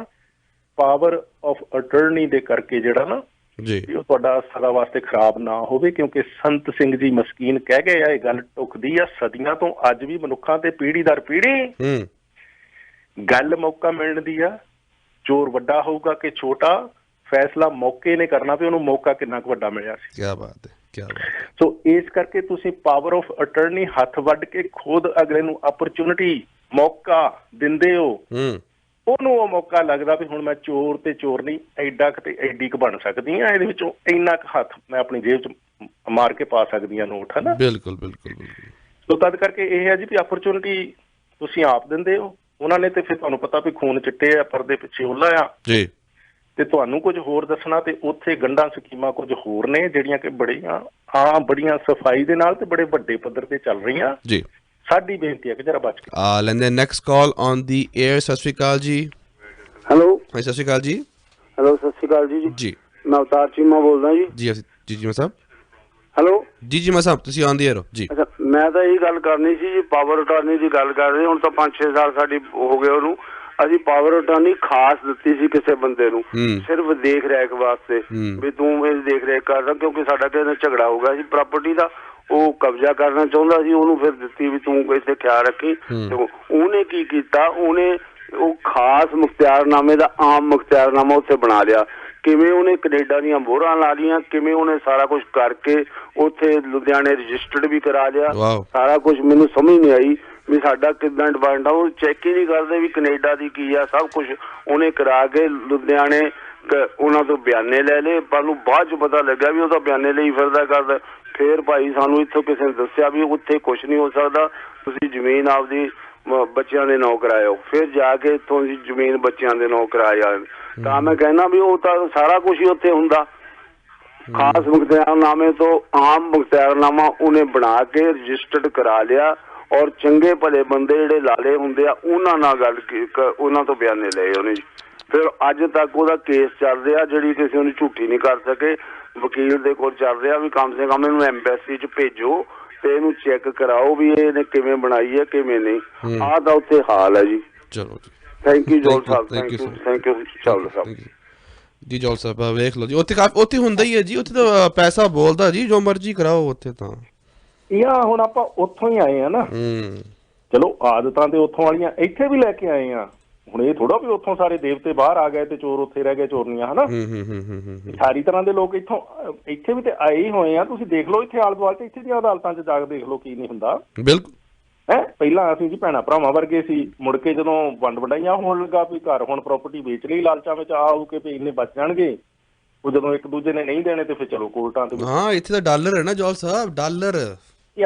ਪਾਵਰ ਆਫ ਅਟਰਨੀ ਦੇ ਕਰਕੇ ਜਿਹੜਾ ਨਾ ਜੀ ਉਹ ਤੁਹਾਡਾ ਸਦਾ ਵਾਸਤੇ ਖਰਾਬ ਨਾ ਹੋਵੇ। ਕਿਉਂਕਿ ਸੰਤ ਸਿੰਘ ਜੀ ਮਸਕੀਨ ਕਹਿ ਗਏ ਆ, ਇਹ ਗੱਲ ਢੁੱਕਦੀ ਆ ਸਦੀਆਂ ਤੋਂ ਅੱਜ ਵੀ ਮਨੁੱਖਾਂ ਤੇ ਪੀੜ੍ਹੀ ਦਰ ਪੀੜ੍ਹੀ ਗੱਲ ਮੌਕਾ ਮਿਲਣ ਦੀ ਆ। ਚੋਰ ਵੱਡਾ ਹੋਊਗਾ ਕਿ ਛੋਟਾ, ਫੈਸਲਾ ਮੌਕੇ ਨੇ ਕਰਨਾ ਵੀ ਉਹਨੂੰ ਮੌਕਾ ਕਿੰਨਾ ਕੁ ਵੱਡਾ ਮਿਲਿਆ ਸੀ। ਕਿਆ ਬਾਤ ਹੈ, ਕਿਆ ਬਾਤ ਹੈ। ਸੋ ਇਸ ਕਰਕੇ ਤੁਸੀਂ ਪਾਵਰ ਆਫ ਅਟਰਨੀ ਹੱਥ ਵੱਢ ਕੇ ਖੁਦ ਅਗਲੇ ਨੂੰ ਅਪਰਚੁਨਿਟੀ ਮੌਕਾ ਦਿੰਦੇ ਹੋ, ਉਹਨੂੰ ਉਹ ਮੌਕਾ ਲੱਗਦਾ ਵੀ ਹੁਣ ਮੈਂ ਚੋਰ ਤੇ ਚੋਰ ਨਹੀਂ ਐਡਾ ਕੁ ਤੇ ਐਡੀ ਕੁ ਬਣ ਸਕਦੀ ਹਾਂ, ਇਹਦੇ ਵਿੱਚੋਂ ਇੰਨਾ ਕੁ ਹੱਥ ਮੈਂ ਆਪਣੀ ਜੇਬ 'ਚ ਮਾਰ ਕੇ ਪਾ ਸਕਦੀ ਹਾਂ ਨੋਟ, ਹੈ ਨਾ। ਬਿਲਕੁਲ ਬਿਲਕੁਲ ਬਿਲਕੁਲ। ਸੋ ਤਦ ਕਰਕੇ ਇਹ ਹੈ ਜੀ ਵੀ ਅਪਰਚੁਨਿਟੀ ਤੁਸੀਂ ਆਪ ਦਿੰਦੇ ਹੋ, ਉਹਨਾਂ ਨੇ ਤੇ ਫਿਰ ਤੁਹਾਨੂੰ ਪਤਾ ਵੀ ਖੂਨ ਚਿੱਟੇ ਆ, ਪਰਦੇ ਪਿੱਛੇ ਉਹਲਾ ਆ ਜੀ, ਤੇ ਤੁਹਾਨੂੰ ਕੁਝ ਹੋਰ ਦੱਸਣਾ ਤੇ ਉੱਥੇ ਗੰਢਾਂ ਸਕੀਮਾਂ ਕੁਝ ਹੋਰ ਨੇ ਜਿਹੜੀਆਂ ਕਿ ਬੜੀਆਂ ਸਫਾਈ ਦੇ ਨਾਲ ਤੇ ਬੜੇ ਵੱਡੇ ਪੱਧਰ ਤੇ ਚੱਲ ਰਹੀਆਂ ਜੀ। ਸਾਡੀ ਬੇਨਤੀ ਹੈ ਕਿ ਜਰਾ ਬਚ ਕੇ ਲੈਂਦੇ next call on the air. ਸਤਿ ਸ਼੍ਰੀ ਅਕਾਲ ਜੀ। ਹੈਲੋ ਸਤਿ ਸ਼੍ਰੀ ਅਕਾਲ ਜੀ। ਹੈਲੋ ਸਤਿ ਸ਼੍ਰੀ ਅਕਾਲ ਜੀ। ਜੀ ਮੈਂ ਅਵਤਾਰ ਚੀਮਾ ਬੋਲਦਾ ਜੀ। ਜੀ ਮੈਂ ਸਾਹਿਬ। ਹੈਲੋ ਜੀ ਮੈਂ ਸਾਹਿਬ, ਤੁਸੀਂ ਔਨ ਦੀ 에ਅਰ ਹੋ ਜੀ। ਅੱਛਾ, ਮੈਂ ਤਾਂ ਇਹੀ ਗੱਲ ਕਰਨੀ ਸੀ ਜੀ, ਪਾਵਰ ਅਟਾਰਨੀ ਦੀ ਗੱਲ ਕਰ ਰਹੇ। ਹੁਣ ਤਾਂ 5-6 ਸਾਲ ਸਾਡੀ ਹੋ ਗਏ ਉਹਨੂੰ। ਅਸੀਂ ਪਾਵਰ ਅਟਾਰਨੀ ਖਾਸ ਦਿੱਤੀ ਸੀ ਕਿਸੇ ਬੰਦੇ ਨੂੰ ਸਿਰਫ ਦੇਖ ਰੇਖ ਵਾਸਤੇ ਵੀ ਤੂੰ ਇਹ ਦੇਖ ਰੇਖ ਕਰਦਾ, ਕਿਉਂਕਿ ਸਾਡਾ ਕਿਸੇ ਨਾਲ ਝਗੜਾ ਹੋ ਗਿਆ ਸੀ ਪ੍ਰਾਪਰਟੀ ਦਾ, ਉਹ ਕਬਜ਼ਾ ਕਰਨਾ ਚਾਹੁੰਦਾ ਸੀ, ਉਹਨੂੰ ਫਿਰ ਦਿੱਤੀ ਵੀ ਤੂੰ ਇੱਥੇ ਖਿਆਲ ਰੱਖੀ। ਤੇ ਉਹਨੇ ਕੀ ਕੀਤਾ, ਉਹਨੇ ਉਹ ਖਾਸ ਮੁਖਤਿਆਰਨਾਮੇ ਦਾ ਆਮ ਮੁਖਤਿਆਰਨਾਮਾ ਉੱਥੇ ਬਣਾ ਲਿਆ। ਕਿਵੇਂ ਉਹਨੇ ਕੈਨੇਡਾ ਦੀਆਂ ਮੋਹਰਾਂ ਲਾ ਲਈਆਂ, ਕਿਵੇਂ ਉਹਨੇ ਸਾਰਾ ਕੁਛ ਕਰਕੇ ਉੱਥੇ ਲੁਧਿਆਣੇ ਰਜਿਸਟਰਡ ਵੀ ਕਰਾ ਲਿਆ। ਸਾਰਾ ਕੁਛ ਮੈਨੂੰ ਸਮਝ ਨਹੀਂ ਆਈ ਵੀ ਸਾਡਾ ਕਿੱਦਾਂ ਡਿਪੈਂਡ ਆ। ਉਹ ਚੈੱਕ ਹੀ ਨਹੀਂ ਕਰਦੇ ਵੀ ਕੈਨੇਡਾ ਦੀ ਕੀ ਆ, ਸਭ ਕੁਛ ਉਹਨੇ ਕਰਾ ਕੇ ਲੁਧਿਆਣੇ ਉਹਨਾਂ ਤੋਂ ਬਿਆਨੇ ਲੈ ਲਏ। ਪਰ ਨੂੰ ਬਾਅਦ 'ਚ ਪਤਾ ਲੱਗਾ ਵੀ ਉਹ ਤਾਂ ਬਿਆਨੇ ਲਈ ਫਿਰਦਾ ਕਰਦਾ। ਫੇਰ ਭਾਈ ਸਾਨੂੰ ਇੱਥੋਂ ਕਿਸੇ ਨੇ ਦੱਸਿਆ ਵੀ ਉੱਥੇ ਕੁਛ ਨਹੀਂ ਹੋ ਸਕਦਾ, ਤੁਸੀਂ ਜ਼ਮੀਨ ਆਪਦੀ ਬੱਚਿਆਂ ਦੇ ਨਾਂ ਕਰਾਇਓ। ਫਿਰ ਜਾ ਕੇ ਇੱਥੋਂ ਦੀ ਜ਼ਮੀਨ ਬੱਚਿਆਂ ਦੇ ਨਾਂ ਕਰਾਇਆ। ਤਾਂ ਮੈਂ ਕਹਿਣਾ ਵੀ ਉਹ ਤਾਂ ਸਾਰਾ ਕੁਛ ਹੀ ਉੱਥੇ ਹੁੰਦਾ। ਖਾਸ ਮੁਖਤਿਆਰਨਾਮੇ ਤੋਂ ਆਮ ਮੁਖਤਿਆਰਨਾਮਾ ਉਹਨੇ ਬਣਾ ਕੇ ਰਜਿਸਟਰਡ ਕਰਾ ਲਿਆ, ਔਰ ਚੰਗੇ ਭਲੇ ਬੰਦੇ ਜਿਹੜੇ ਲਾਲੇ ਹੁੰਦੇ ਆ ਉਹਨਾਂ ਨਾਲ ਗੱਲ ਉਹਨਾਂ ਤੋਂ ਬਿਆਨੇ ਲਏ ਉਹਨੇ। ਫਿਰ ਅੱਜ ਤੱਕ ਉਹਦਾ ਕੇਸ ਚੱਲ ਰਿਹਾ, ਜਿਹੜੀ ਕਿਸੇ ਨੂੰ ਝੂਠੀ ਨਹੀਂ ਕਰ ਸਕੇ। ਵਕੀਲ ਦੇ ਕੋਲ ਚੱਲ ਰਿਹਾ ਵੀ ਕਮ ਸੇ ਕਮ ਇਹਨੂੰ ਐਮਬੈਸੀ 'ਚ ਭੇਜੋ ਤੇ ਇਹਨੂੰ ਚੈੱਕ ਕਰਾਓ ਵੀ ਇਹਨੇ ਕਿਵੇਂ ਬਣਾਈ ਹੈ ਕਿਵੇਂ ਨਹੀਂ। ਆਹ ਤਾਂ ਉੱਥੇ ਹਾਲ ਹੈ ਜੀ। ਚਲੋ ਜੀ, ਥੈਂਕ ਯੂ ਜੋਲ ਸਾਹਿਬ, ਥੈਂਕ ਯੂ ਚਾਵਲਾ ਸਾਹਿਬ ਜੀ। ਜੋਲ ਸਾਹਿਬ ਵੇਖ ਲਓ ਜੀ, ਉੱਥੇ ਹੁੰਦਾ ਹੀ ਹੈ ਜੀ, ਉੱਥੇ ਤਾਂ ਪੈਸਾ ਬੋਲਦਾ ਜੀ, ਜੋ ਮਰਜ਼ੀ ਕਰਾਓ ਉੱਥੇ ਤਾਂ। ਹੁਣ ਆਪਾਂ ਉੱਥੋਂ ਹੀ ਆਏ ਆ ਨਾ, ਚਲੋ ਆਦਤਾਂ ਤੇ ਉੱਥੋਂ ਵਾਲੀਆਂ ਇੱਥੇ ਵੀ ਲੈ ਕੇ ਆਏ ਆ। ਹੁਣ ਇਹ ਥੋੜਾ ਵੀ ਉੱਥੋਂ ਸਾਰੇ ਦੇਵਤੇ ਬਾਹਰ ਆ ਗਏ ਤੇ ਚੋਰ ਉੱਥੇ ਰਹਿ ਗਏ, ਚੋਰਨੀਆਂ, ਹਨਾ। ਸਾਰੀ ਤਰ੍ਹਾਂ ਦੇ ਲੋਕ ਇੱਥੇ ਵੀ ਤੇ ਆਏ ਹੀ ਹੋਏ ਆ। ਤੁਸੀਂ ਦੇਖ ਲਓ ਇੱਥੇ ਆਲੇ ਦੁਆਲੇ ਤੇ ਇੱਥੇ ਦੀਆਂ ਅਦਾਲਤਾਂ 'ਚ ਜਾ ਕੇ ਦੇਖ ਲਓ ਕੀ ਨਹੀਂ ਹੁੰਦਾ। ਬਿਲਕੁਲ ਪਹਿਲਾਂ ਅਸੀਂ ਜੀ ਭੈਣਾਂ ਭਰਾਵਾਂ ਵਰਗੇ ਸੀ, ਮੁੜ ਕੇ ਜਦੋਂ ਵੰਡ ਵੰਡਾਈਆਂ ਹੋਣ ਲੱਗਾ ਵੀ ਘਰ ਹੁਣ ਪ੍ਰਾਪਰਟੀ ਵੇਚ ਲਈ ਲਾਲਚਾਂ ਵਿੱਚ ਆਊ ਕੇ ਵੀ ਇੰਨੇ ਬਚ ਜਾਣਗੇ, ਉਹ ਜਦੋਂ ਇੱਕ ਦੂਜੇ ਨੇ ਨਹੀਂ ਦੇਣੇ ਤੇ ਫਿਰ ਚਲੋ ਕੋਰਟਾਂ ਤੇ। ਹਾਂ, ਇੱਥੇ ਤਾਂ ਡਾਲਰ ਹੈ ਨਾ ਜੋਲ ਸਾਹਿਬ, ਡਾਲਰ।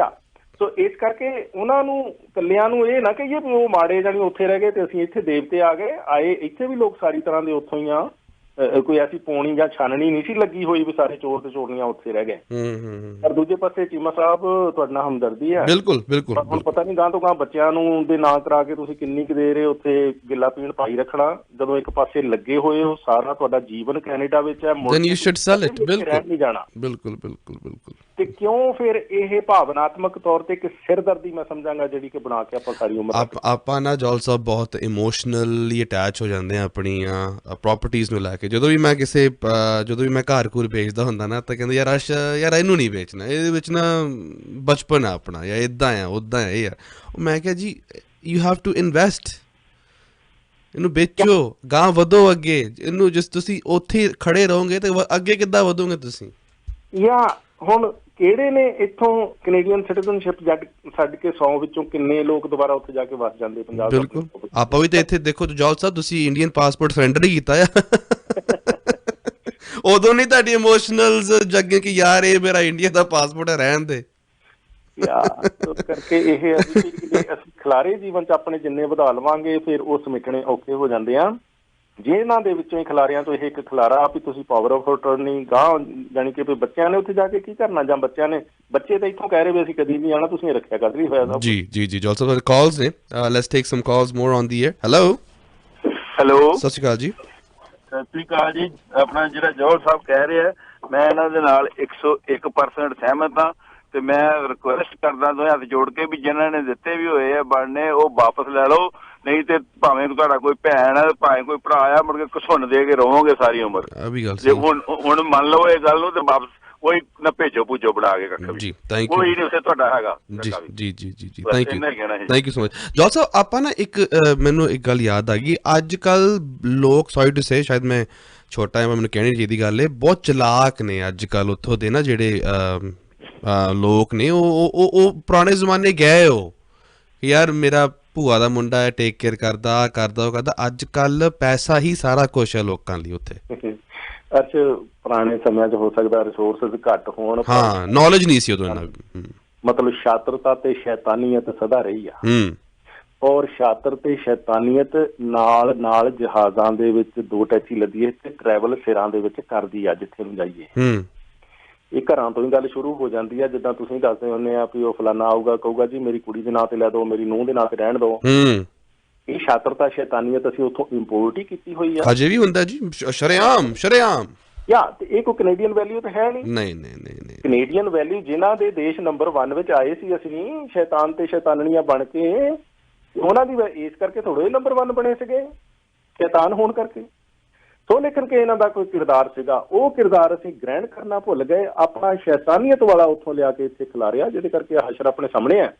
ਸੋ ਇਸ ਕਰਕੇ ਉਹਨਾਂ ਨੂੰ ਇਕੱਲਿਆਂ ਨੂੰ ਇਹ ਨਾ ਕਹੀਏ ਵੀ ਉਹ ਮਾੜੇ ਜਾਣੀ ਉੱਥੇ ਰਹਿ ਗਏ ਤੇ ਅਸੀਂ ਇੱਥੇ ਦੇਵਤੇ ਆ ਗਏ। ਆਏ ਇੱਥੇ ਵੀ ਲੋਕ ਸਾਰੀ ਤਰ੍ਹਾਂ ਦੇ ਉੱਥੋਂ ਹੀ ਆ। ਕੋਈ ਐਸੀ ਪੌਣੀ ਜਾਂ ਛਾਨਣੀ ਨਹੀਂ ਸੀ ਲੱਗੀ ਹੋਈ ਵੀ ਸਾਰੇ ਚੋਰ ਤੇ ਚੋਰਨੀਆਂ ਉੱਥੇ ਰਹਿ ਗਏ। ਪਰ ਦੂਜੇ ਪਾਸੇ ਚੀਮਾ ਸਾਹਿਬ ਤੁਹਾਡੇ ਨਾਲ ਹਮਦਰਦੀ ਹੈ। ਬਿਲਕੁਲ ਬਿਲਕੁਲ। ਹੁਣ ਪਤਾ ਨਹੀਂ ਗਾਂ ਤੋਂ ਗਾਂ ਬੱਚਿਆਂ ਨੂੰ ਦੇ ਨਾਂ ਕਰਾ ਕੇ ਤੁਸੀਂ ਕਿੰਨੀ ਕੁ ਦੇਰ ਉੱਥੇ ਗਿੱਲਾ ਪੀਣ ਪਾਈ ਰੱਖਣਾ। ਜਦੋਂ ਇੱਕ ਪਾਸੇ ਲੱਗੇ ਹੋਏ ਹੋ, ਸਾਰਾ ਤੁਹਾਡਾ ਜੀਵਨ ਕੈਨੇਡਾ ਵਿੱਚ ਹੈ, ਰਹਿ ਨਹੀਂ ਜਾਣਾ। ਬਿਲਕੁਲ ਬਿਲਕੁਲ ਬਿਲਕੁਲ। ਤੇ ਕਿਉਂ ਫਿਰ ਇਹ ਭਾਵਨਾਤਮਕ ਤੌਰ ਤੇ ਇੱਕ ਸਿਰਦਰਦੀ ਮੈਂ ਸਮਝਾਂਗਾ ਜਿਹੜੀ ਕਿ ਬਣਾ ਕੇ ਆਪਾਂ ਸਾਰੀ ਉਮਰ ਆਪਾਂ ਨਾ ਜੌਲ ਸਾਹਿਬ ਬਹੁਤ ਇਮੋਸ਼ਨਲੀ ਅਟੈਚ ਹੋ ਜਾਂਦੇ ਆ ਆਪਣੀਆਂ ਪ੍ਰੋਪਰਟੀਜ਼ ਨੂੰ ਲੈ ਕੇ। ਜਦੋਂ ਵੀ ਮੈਂ ਘਰ ਘੂਰ ਵੇਚਦਾ ਹੁੰਦਾ ਨਾ ਤਾਂ ਕਹਿੰਦੇ ਯਾਰ ਇਹਨੂੰ ਨਹੀਂ ਵੇਚਣਾ, ਇਹਦੇ ਵਿੱਚ ਨਾ ਬਚਪਨ ਆ ਆਪਣਾ, ਜਾਂ ਇੱਦਾਂ ਆ ਉੱਦਾਂ ਆ ਇਹ ਆ। ਮੈਂ ਕਿਹਾ ਜੀ ਯੂ ਹੈਵ ਟੂ ਇਨਵੈਸਟ, ਇਹਨੂੰ ਵੇਚੋ, ਗਾਂਹ ਵਧੋ ਅੱਗੇ। ਇਹਨੂੰ ਜਿਸ ਤੁਸੀਂ ਉੱਥੇ ਖੜੇ ਰਹੋਗੇ ਤੇ ਅੱਗੇ ਕਿੱਦਾਂ ਵਧੋਗੇ ਤੁਸੀਂ। ਜਾਂ ਹੁਣ ਕਿਹੜੇ ਨੇ ਇੱਥੋਂ ਕੈਨੇਡੀਅਨ ਸਿਟੀਜ਼ਨਸ਼ਿਪ ਛੱਡ ਕੇ 100 ਵਿੱਚੋਂ ਕਿੰਨੇ ਲੋਕ ਦੁਬਾਰਾ ਉੱਥੇ ਜਾ ਕੇ ਵਸ ਜਾਂਦੇ ਪੰਜਾਬ। ਬਿਲਕੁਲ, ਆਪਾਂ ਵੀ ਤਾਂ ਇੱਥੇ ਦੇਖੋ ਜੌਲ ਸਾਹਿਬ ਤੁਸੀਂ ਇੰਡੀਅਨ ਪਾਸਪੋਰਟ ਸਰੈਂਡਰ ਹੀ ਕੀਤਾ ਆ। ਉਦੋਂ ਨਹੀਂ ਤੁਹਾਡੀ ਇਮੋਸ਼ਨਲਸ ਜਾਗੇ ਕਿ ਯਾਰ ਇਹ ਮੇਰਾ ਇੰਡੀਆ ਦਾ ਪਾਸਪੋਰਟ ਹੈ, ਰਹਿਣ ਦੇ। ਕਰਕੇ ਇਹ ਅਸੀਂ ਖਿਲਾਰੇ ਜੀਵਨ ਚ ਆਪਣੇ ਜਿੰਨੇ ਵਧਾ ਲਵਾਂਗੇ ਫਿਰ ਉਹ ਸਮਿਟਣੇ ਔਖੇ ਹੋ ਜਾਂਦੇ ਆ। ਜੇ ਇਹਨਾਂ ਦੇ ਵਿੱਚੋਂ ਹੀ ਖਿਲਾਰਿਆਂ ਤੋਂ ਇਹ ਇੱਕ ਖਿਲਾਰਾ ਵੀ ਤੁਸੀਂ ਪਾਵਰ ਆਫ ਅਟਾਰਨੀ ਗਾਂਹ ਜਾਣੀ ਕਿ ਬੱਚਿਆਂ ਨੇ ਉੱਥੇ ਜਾ ਕੇ ਕੀ ਕਰਨਾ, ਜਾਂ ਬੱਚੇ ਤਾਂ ਇੱਥੋਂ ਕਹਿ ਰਹੇ ਵੀ ਅਸੀਂ ਕਦੀ ਨਹੀਂ ਆਉਣਾ, ਤੁਸੀਂ ਰੱਖਿਆ ਕਰ ਲਈ ਹੋਇਆ। ਜੀ ਜੌਲ ਸਾਹਿਬ ਕਾਲਸ ਨੇ, let's take some calls more on the air. Hello ਸਤਿ ਸ਼੍ਰੀ ਅਕਾਲ ਜੀ। ਸਤਿ ਸ਼੍ਰੀ ਅਕਾਲ ਜੀ। ਆਪਣਾ ਜਿਹੜਾ ਜੌਲ ਸਾਹਿਬ ਕਹਿ ਰਿਹਾ ਮੈਂ ਇਹਨਾਂ ਦੇ ਨਾਲ 101% ਸਹਿਮਤ ਹਾਂ ਤੇ ਮੈਂ ਰਿਕੁਐਸਟ ਕਰਦਾ ਦੋਵੇਂ ਹੱਥ ਜੋੜ ਕੇ ਵੀ ਜਿਨ੍ਹਾਂ ਨੇ ਦਿੱਤੇ ਵੀ ਹੋਏ ਆ ਬਣਨੇ ਉਹ ਵਾਪਸ ਲੈ ਲਓ, ਨਹੀਂ ਤੇ ਭਾਵੇਂ ਤੁਹਾਡਾ ਕੋਈ ਭੈਣ ਹੈ ਭਾਵੇਂ ਕੋਈ ਭਰਾ ਆ ਮੁੜ ਕੇ ਘਸੁੰਨ ਦੇ ਕੇ ਰਹੋਗੇ ਸਾਰੀ ਉਮਰ। ਜੇ ਹੁਣ ਮੰਨ ਲਓ ਇਹ ਗੱਲ ਨੂੰ ਤੇ ਵਾਪਸ ਕੋਈ ਨਾ ਭੇਜੋ ਭੂਜੋ ਬਣਾ ਕੇ ਕੱਖ ਵੀ ਕੋਈ ਨਹੀਂ ਉੱਥੇ ਤੁਹਾਡਾ ਹੈਗਾ। ਜੀ ਥੈਂਕ ਯੂ ਸੋ ਮਚ ਜੌਲ ਸਾਹਿਬ। ਆਪਾਂ ਨਾ ਮੈਨੂੰ ਇੱਕ ਗੱਲ ਯਾਦ ਆ ਗਈ, ਅੱਜ ਕੱਲ ਲੋਕ ਸੌਰੀ ਟੂ ਸੇ ਸ਼ਾਇਦ ਮੈਂ ਛੋਟਾ ਹਾਂ, ਮੈਨੂੰ ਕਹਿਣੀ ਚਾਹੀਦੀ ਗੱਲ ਹੈ, ਬਹੁਤ ਚਲਾਕ ਨੇ ਅੱਜ ਕੱਲ ਉੱਥੋਂ ਦੇ ਨਾ ਜਿਹੜੇ ਲੋਕ ਨੇ ਉਹ ਪੁਰਾਣੇ ਜ਼ਮਾਨੇ ਗਏ ਹੋ ਯਾਰ ਮੇਰਾ ਭੂਆ ਦਾ ਮੁੰਡਾ ਹੈ, ਟੇਕ ਕੇਅਰ ਕਰਦਾ ਉਹ ਕਰਦਾ। ਅੱਜ ਕੱਲ ਪੈਸਾ ਹੀ ਸਾਰਾ ਕੁਛ ਹੈ ਲੋਕਾਂ ਲਈ ਉੱਥੇ। ਪੁਰਾਣੇ ਸਮਿਆਂ 'ਚ ਹੋ ਸਕਦਾ ਰਿਸੋਰਸਿਸ ਘੱਟ ਹੋਣ, ਹਾਂ ਨੌਲੇਜ ਨਹੀਂ ਸੀ ਉਦੋਂ ਮਤਲਬ ਸ਼ਾਤਰਤਾ ਤੇ ਸ਼ੈਤਾਨੀਅਤ ਸਦਾ ਰਹੀ ਆ। ਔਰ ਸ਼ਾਤਰ ਤੇ ਸ਼ੈਤਾਨੀਅਤ ਨਾਲ ਜਹਾਜ਼ਾਂ ਦੇ ਵਿੱਚ ਦੋ ਟੈਚੀ ਲੱਦੀਏ ਤੇ ਟਰੈਵਲ ਸਿਰਾਂ ਦੇ ਵਿੱਚ ਕਰਦੀ ਆ ਜਿੱਥੇ ਨੂੰ ਜਾਈਏ। ਇਹ ਘਰਾਂ ਤੋਂ ਹੀ ਗੱਲ ਸ਼ੁਰੂ ਹੋ ਜਾਂਦੀ ਆ, ਜਿੱਦਾਂ ਤੁਸੀਂ ਦੱਸਦੇ ਹੁੰਦੇ ਆ ਵੀ ਉਹ ਫਲਾਨਾ ਆਊਗਾ ਕਹੂਗਾ ਜੀ ਮੇਰੀ ਕੁੜੀ ਦੇ ਨਾਂ ਤੇ ਲੈ ਦਿਓ, ਮੇਰੀ ਨੂੰਹ ਦੇ ਨਾਂ ਤੇ ਰਹਿਣ ਦਿਓ। ਇਹ ਸ਼ਾਤਰਤਾ ਸ਼ੈਤਾਨੀਅਤ ਅਸੀਂ ਉੱਥੋਂ ਇੰਪੋਰਟ ਹੀ ਕੀਤੀ ਹੋਈ ਆ, ਹਜੇ ਵੀ ਹੁੰਦਾ ਜੀ ਸ਼ਰੇਆਮ। ਤੇ ਇਹ ਕੋਈ ਕੈਨੇਡੀਅਨ ਵੈਲਿਊ ਤਾਂ ਹੈ ਨਹੀਂ। ਕੈਨੇਡੀਅਨ ਵੈਲਿਊ ਜਿਨ੍ਹਾਂ ਦੇ ਦੇਸ਼ ਨੰਬਰ 1 ਵਿੱਚ ਆਏ ਸੀ ਅਸੀਂ ਸ਼ੈਤਾਨ ਤੇ ਸ਼ੈਤਾਨੀਆਂ ਬਣ ਕੇ, ਉਹਨਾਂ ਦੀ ਇਸ ਕਰਕੇ ਥੋੜ੍ਹੇ ਹੀ ਨੰਬਰ 1 ਬਣੇ ਸੀਗੇ ਸ਼ੈਤਾਨ ਹੋਣ ਕਰਕੇ। ਸੋ ਲੇਕਿਨ ਕਿ ਇਹਨਾਂ ਦਾ ਕੋਈ ਕਿਰਦਾਰ ਸੀਗਾ, ਉਹ ਕਿਰਦਾਰ ਅਸੀਂ ਗ੍ਰਹਿਣ ਕਰਨਾ ਭੁੱਲ ਗਏ, ਆਪਣਾ ਸ਼ੈਤਾਨੀਅਤ ਵਾਲਾ ਉੱਥੋਂ ਲਿਆ ਕੇ ਇੱਥੇ ਖਿਲਾਰਿਆ, ਜਿਹਦੇ ਕਰਕੇ ਹਸ਼ਰ ਆਪਣੇ ਸਾਹਮਣੇ ਹੈ।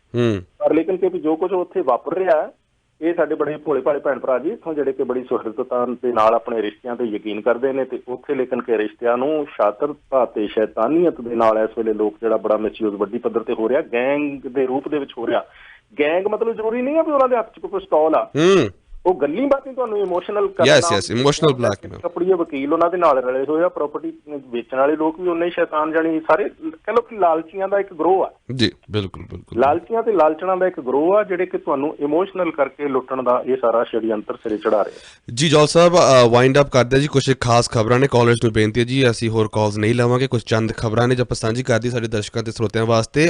ਪਰ ਲੇਕਿਨ ਕਿ ਜੋ ਕੁਝ ਉੱਥੇ ਵਾਪਰ ਰਿਹਾ, ਇਹ ਸਾਡੇ ਬੜੇ ਭੋਲੇ ਭਾਲੇ ਭੈਣ ਭਰਾ ਜੀ ਇੱਥੋਂ ਜਿਹੜੇ ਕਿ ਬੜੀ ਸੁਹਿਰਦਤਾ ਦੇ ਨਾਲ ਆਪਣੇ ਰਿਸ਼ਤਿਆਂ ਤੇ ਯਕੀਨ ਕਰਦੇ ਨੇ, ਤੇ ਉੱਥੇ ਲੇਕਿਨ ਕਿ ਰਿਸ਼ਤਿਆਂ ਨੂੰ ਸ਼ਾਤਰਤਾ ਤੇ ਸ਼ੈਤਾਨੀਅਤ ਦੇ ਨਾਲ ਇਸ ਵੇਲੇ ਲੋਕ ਜਿਹੜਾ ਬੜਾ ਮਿਸਯੂਜ਼ ਵੱਡੀ ਪੱਧਰ ਤੇ ਹੋ ਰਿਹਾ, ਗੈਂਗ ਦੇ ਰੂਪ ਦੇ ਵਿੱਚ ਹੋ ਰਿਹਾ। ਗੈਂਗ ਮਤਲਬ ਜ਼ਰੂਰੀ ਨਹੀਂ ਆ ਵੀ ਉਹਨਾਂ ਦੇ ਹੱਥ 'ਚ ਕੋਈ ਪਿਸਤੌਲ ਆ, ਉਹ ਗੱਲੀ ਬਾਤੀ ਤੁਹਾਨੂੰ ਇਮੋਸ਼ਨਲ ਇਮੋਸ਼ਨਲ ਬਲੈਕਮੇਲ। ਆਪਣੀ ਵਕੀਲ ਉਹਨਾਂ ਦੇ ਨਾਲ ਰਲੇ ਹੋਏ ਆ, ਪ੍ਰਾਪਰਟੀ ਵੇਚਣ ਵਾਲੇ ਲੋਕ ਵੀ ਉਨੇ ਹੀ ਸ਼ੈਤਾਨ ਜਾਣੀ ਸਾਰੇ ਕਹਿ ਲਓ ਕਿ ਲਾਲਚੀਆਂ ਦਾ ਇੱਕ ਗਰੋਹ ਆ। ਜੀ ਬਿਲਕੁਲ ਲਾਲਚੀਆਂ ਤੇ ਲਾਲਚਣਾ ਦਾ ਇੱਕ ਗਰੋਹ ਆ ਜਿਹੜੇ ਕਿ ਤੁਹਾਨੂੰ ਇਮੋਸ਼ਨਲ ਕਰਕੇ ਲੁੱਟਣ ਦਾ ਇਹ ਸਾਰਾ ਸ਼ੜਯੰਤਰ ਸਿਰੇ ਚੜਾ ਰਿਹਾ। ਜੀ ਜੌਲ ਸਾਹਿਬ ਵਾਈਂਡ ਅਪ ਕਰਦੇ ਜੀ, ਕੁਝ ਖਾਸ ਖਬਰਾਂ ਨੇ, ਕਾਲਰਸ ਨੂੰ ਬੇਨਤੀ ਹੈ ਜੀ ਅਸੀਂ ਹੋਰ ਕਾਲਸ ਨਹੀਂ ਲਵਾਂਗੇ, ਕੁਝ ਚੰਦ ਖਬਰਾਂ ਨੇ ਜੋ ਆਪਾਂ ਸਾਂਝੀ ਕਰਦੀ ਸਾਡੇ ਦਰਸ਼ਕਾਂ ਤੇ ਸਰੋਤਿਆਂ ਵਾਸਤੇ।